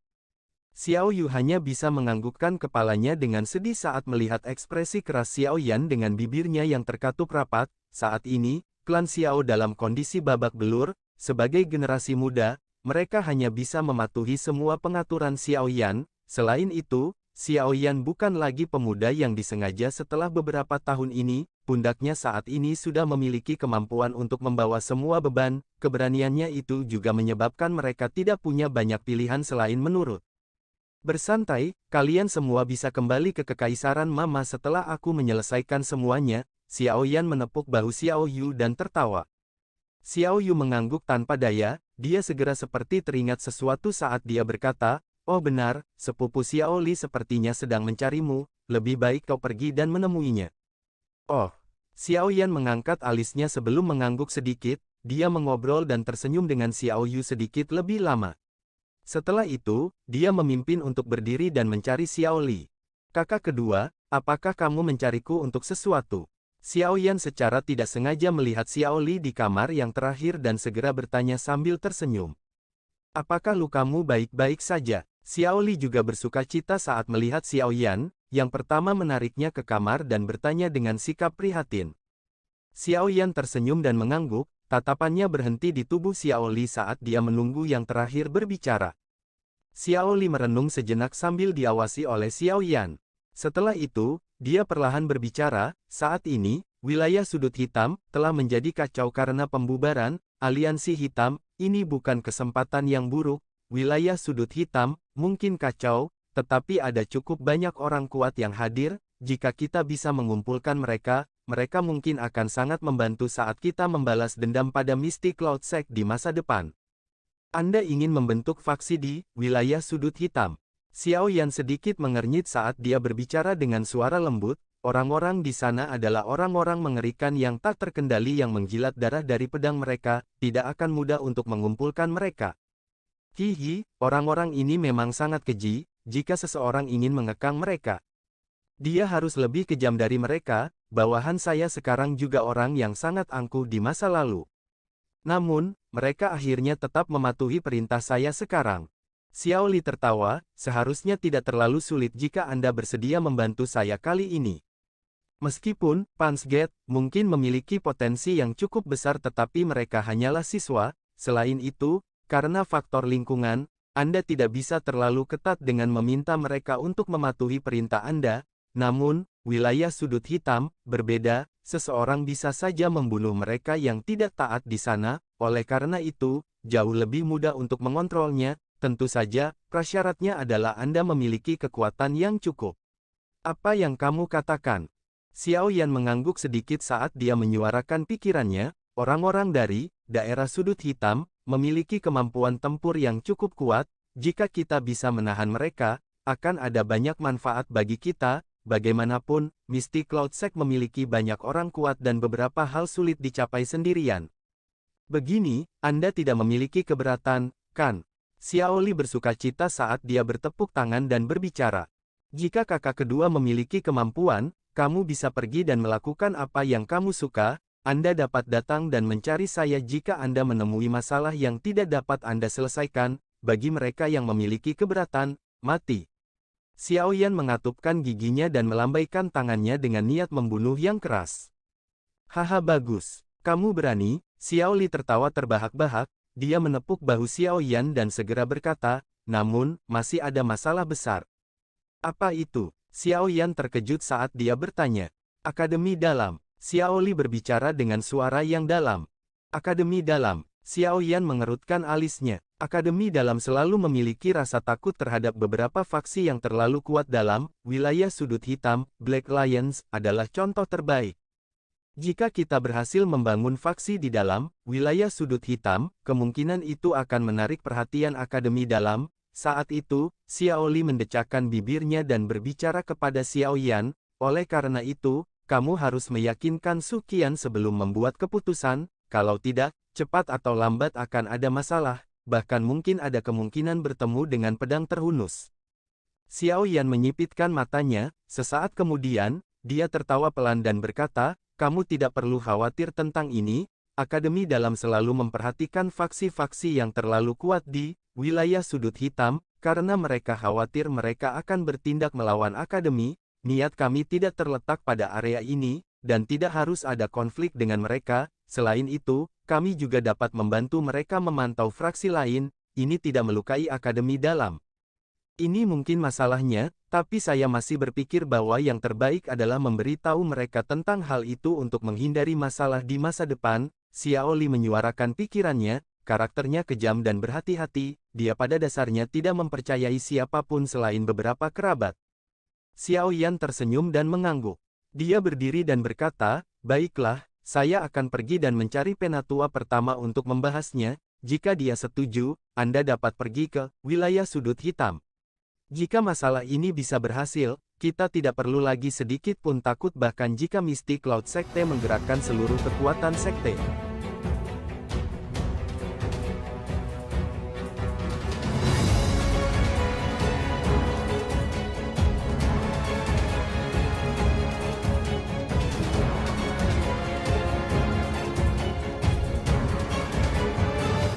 Xiao Yu hanya bisa menganggukkan kepalanya dengan sedih saat melihat ekspresi keras Xiao Yan dengan bibirnya yang terkatup rapat. Saat ini, klan Xiao dalam kondisi babak belur, sebagai generasi muda, mereka hanya bisa mematuhi semua pengaturan Xiao Yan, selain itu, Xiao Yan bukan lagi pemuda yang disengaja setelah beberapa tahun ini, pundaknya saat ini sudah memiliki kemampuan untuk membawa semua beban, keberaniannya itu juga menyebabkan mereka tidak punya banyak pilihan selain menurut. Bersantai, kalian semua bisa kembali ke Kekaisaran Mama setelah aku menyelesaikan semuanya, Xiao Yan menepuk bahu Xiao Yu dan tertawa. Xiao Yu mengangguk tanpa daya, dia segera seperti teringat sesuatu saat dia berkata, oh benar, sepupu Xiao Li sepertinya sedang mencarimu, lebih baik kau pergi dan menemuinya. Oh, Xiao Yan mengangkat alisnya sebelum mengangguk sedikit, dia mengobrol dan tersenyum dengan Xiao Yu sedikit lebih lama. Setelah itu, dia memimpin untuk berdiri dan mencari Xiao Li. Kakak kedua, apakah kamu mencariku untuk sesuatu? Xiao Yan secara tidak sengaja melihat Xiao Li di kamar yang terakhir dan segera bertanya sambil tersenyum. Apakah lukamu baik-baik saja? Xiao Li juga bersuka cita saat melihat Xiao Yan, yang pertama menariknya ke kamar dan bertanya dengan sikap prihatin. Xiao Yan tersenyum dan mengangguk, tatapannya berhenti di tubuh Xiao Li saat dia menunggu yang terakhir berbicara. Xiao Li merenung sejenak sambil diawasi oleh Xiao Yan. Setelah itu, dia perlahan berbicara, saat ini, wilayah sudut hitam telah menjadi kacau karena pembubaran aliansi hitam, ini bukan kesempatan yang buruk. Wilayah sudut hitam, mungkin kacau, tetapi ada cukup banyak orang kuat yang hadir, jika kita bisa mengumpulkan mereka, mereka mungkin akan sangat membantu saat kita membalas dendam pada Misty Cloud Sect di masa depan. Anda ingin membentuk faksi di wilayah sudut hitam. Xiao Yan sedikit mengernyit saat dia berbicara dengan suara lembut. Orang-orang di sana adalah orang-orang mengerikan yang tak terkendali yang menjilat darah dari pedang mereka, tidak akan mudah untuk mengumpulkan mereka. Hihi, orang-orang ini memang sangat keji, jika seseorang ingin mengekang mereka. Dia harus lebih kejam dari mereka, bawahan saya sekarang juga orang yang sangat angkuh di masa lalu. Namun, mereka akhirnya tetap mematuhi perintah saya sekarang. Xiao Li tertawa, seharusnya tidak terlalu sulit jika Anda bersedia membantu saya kali ini. Meskipun Punch Gate mungkin memiliki potensi yang cukup besar tetapi mereka hanyalah siswa, selain itu, karena faktor lingkungan, Anda tidak bisa terlalu ketat dengan meminta mereka untuk mematuhi perintah Anda, namun, wilayah sudut hitam, berbeda, seseorang bisa saja membunuh mereka yang tidak taat di sana, oleh karena itu, jauh lebih mudah untuk mengontrolnya, tentu saja, prasyaratnya adalah Anda memiliki kekuatan yang cukup. Apa yang kamu katakan? Xiao Yan mengangguk sedikit saat dia menyuarakan pikirannya, orang-orang dari daerah sudut hitam memiliki kemampuan tempur yang cukup kuat, jika kita bisa menahan mereka, akan ada banyak manfaat bagi kita, bagaimanapun, Misty Cloud Sect memiliki banyak orang kuat dan beberapa hal sulit dicapai sendirian. Begini, Anda tidak memiliki keberatan, kan? Xiao Li bersukacita saat dia bertepuk tangan dan berbicara. Jika kakak kedua memiliki kemampuan, kamu bisa pergi dan melakukan apa yang kamu suka, Anda dapat datang dan mencari saya jika Anda menemui masalah yang tidak dapat Anda selesaikan, bagi mereka yang memiliki keberatan, mati. Xiao Yan mengatupkan giginya dan melambaikan tangannya dengan niat membunuh yang keras. Haha bagus, kamu berani, Xiao Li tertawa terbahak-bahak, dia menepuk bahu Xiao Yan dan segera berkata, namun, masih ada masalah besar. Apa itu? Xiao Yan terkejut saat dia bertanya. Akademi Dalam. Xiao Li berbicara dengan suara yang dalam. Akademi Dalam. Xiao Yan mengerutkan alisnya. Akademi Dalam selalu memiliki rasa takut terhadap beberapa faksi yang terlalu kuat dalam wilayah sudut hitam. Black Lions adalah contoh terbaik. Jika kita berhasil membangun faksi di dalam wilayah sudut hitam, kemungkinan itu akan menarik perhatian Akademi Dalam. Saat itu, Xiao Li mendecakkan bibirnya dan berbicara kepada Xiao Yan, oleh karena itu, kamu harus meyakinkan Su Qian sebelum membuat keputusan, kalau tidak, cepat atau lambat akan ada masalah, bahkan mungkin ada kemungkinan bertemu dengan pedang terhunus. Xiao Yan menyipitkan matanya, sesaat kemudian, dia tertawa pelan dan berkata, kamu tidak perlu khawatir tentang ini, Akademi Dalam selalu memperhatikan faksi-faksi yang terlalu kuat di wilayah sudut hitam, karena mereka khawatir mereka akan bertindak melawan Akademi, niat kami tidak terletak pada area ini, dan tidak harus ada konflik dengan mereka, selain itu, kami juga dapat membantu mereka memantau fraksi lain, ini tidak melukai Akademi Dalam. Ini mungkin masalahnya, tapi saya masih berpikir bahwa yang terbaik adalah memberitahu mereka tentang hal itu untuk menghindari masalah di masa depan. Xiao Li menyuarakan pikirannya, karakternya kejam dan berhati-hati, dia pada dasarnya tidak mempercayai siapapun selain beberapa kerabat. Xiao Yan tersenyum dan mengangguk. Dia berdiri dan berkata, baiklah, saya akan pergi dan mencari penatua pertama untuk membahasnya, jika dia setuju, Anda dapat pergi ke wilayah sudut hitam. Jika masalah ini bisa berhasil, kita tidak perlu lagi sedikit pun takut bahkan jika Misty Cloud Sekte menggerakkan seluruh kekuatan sekte.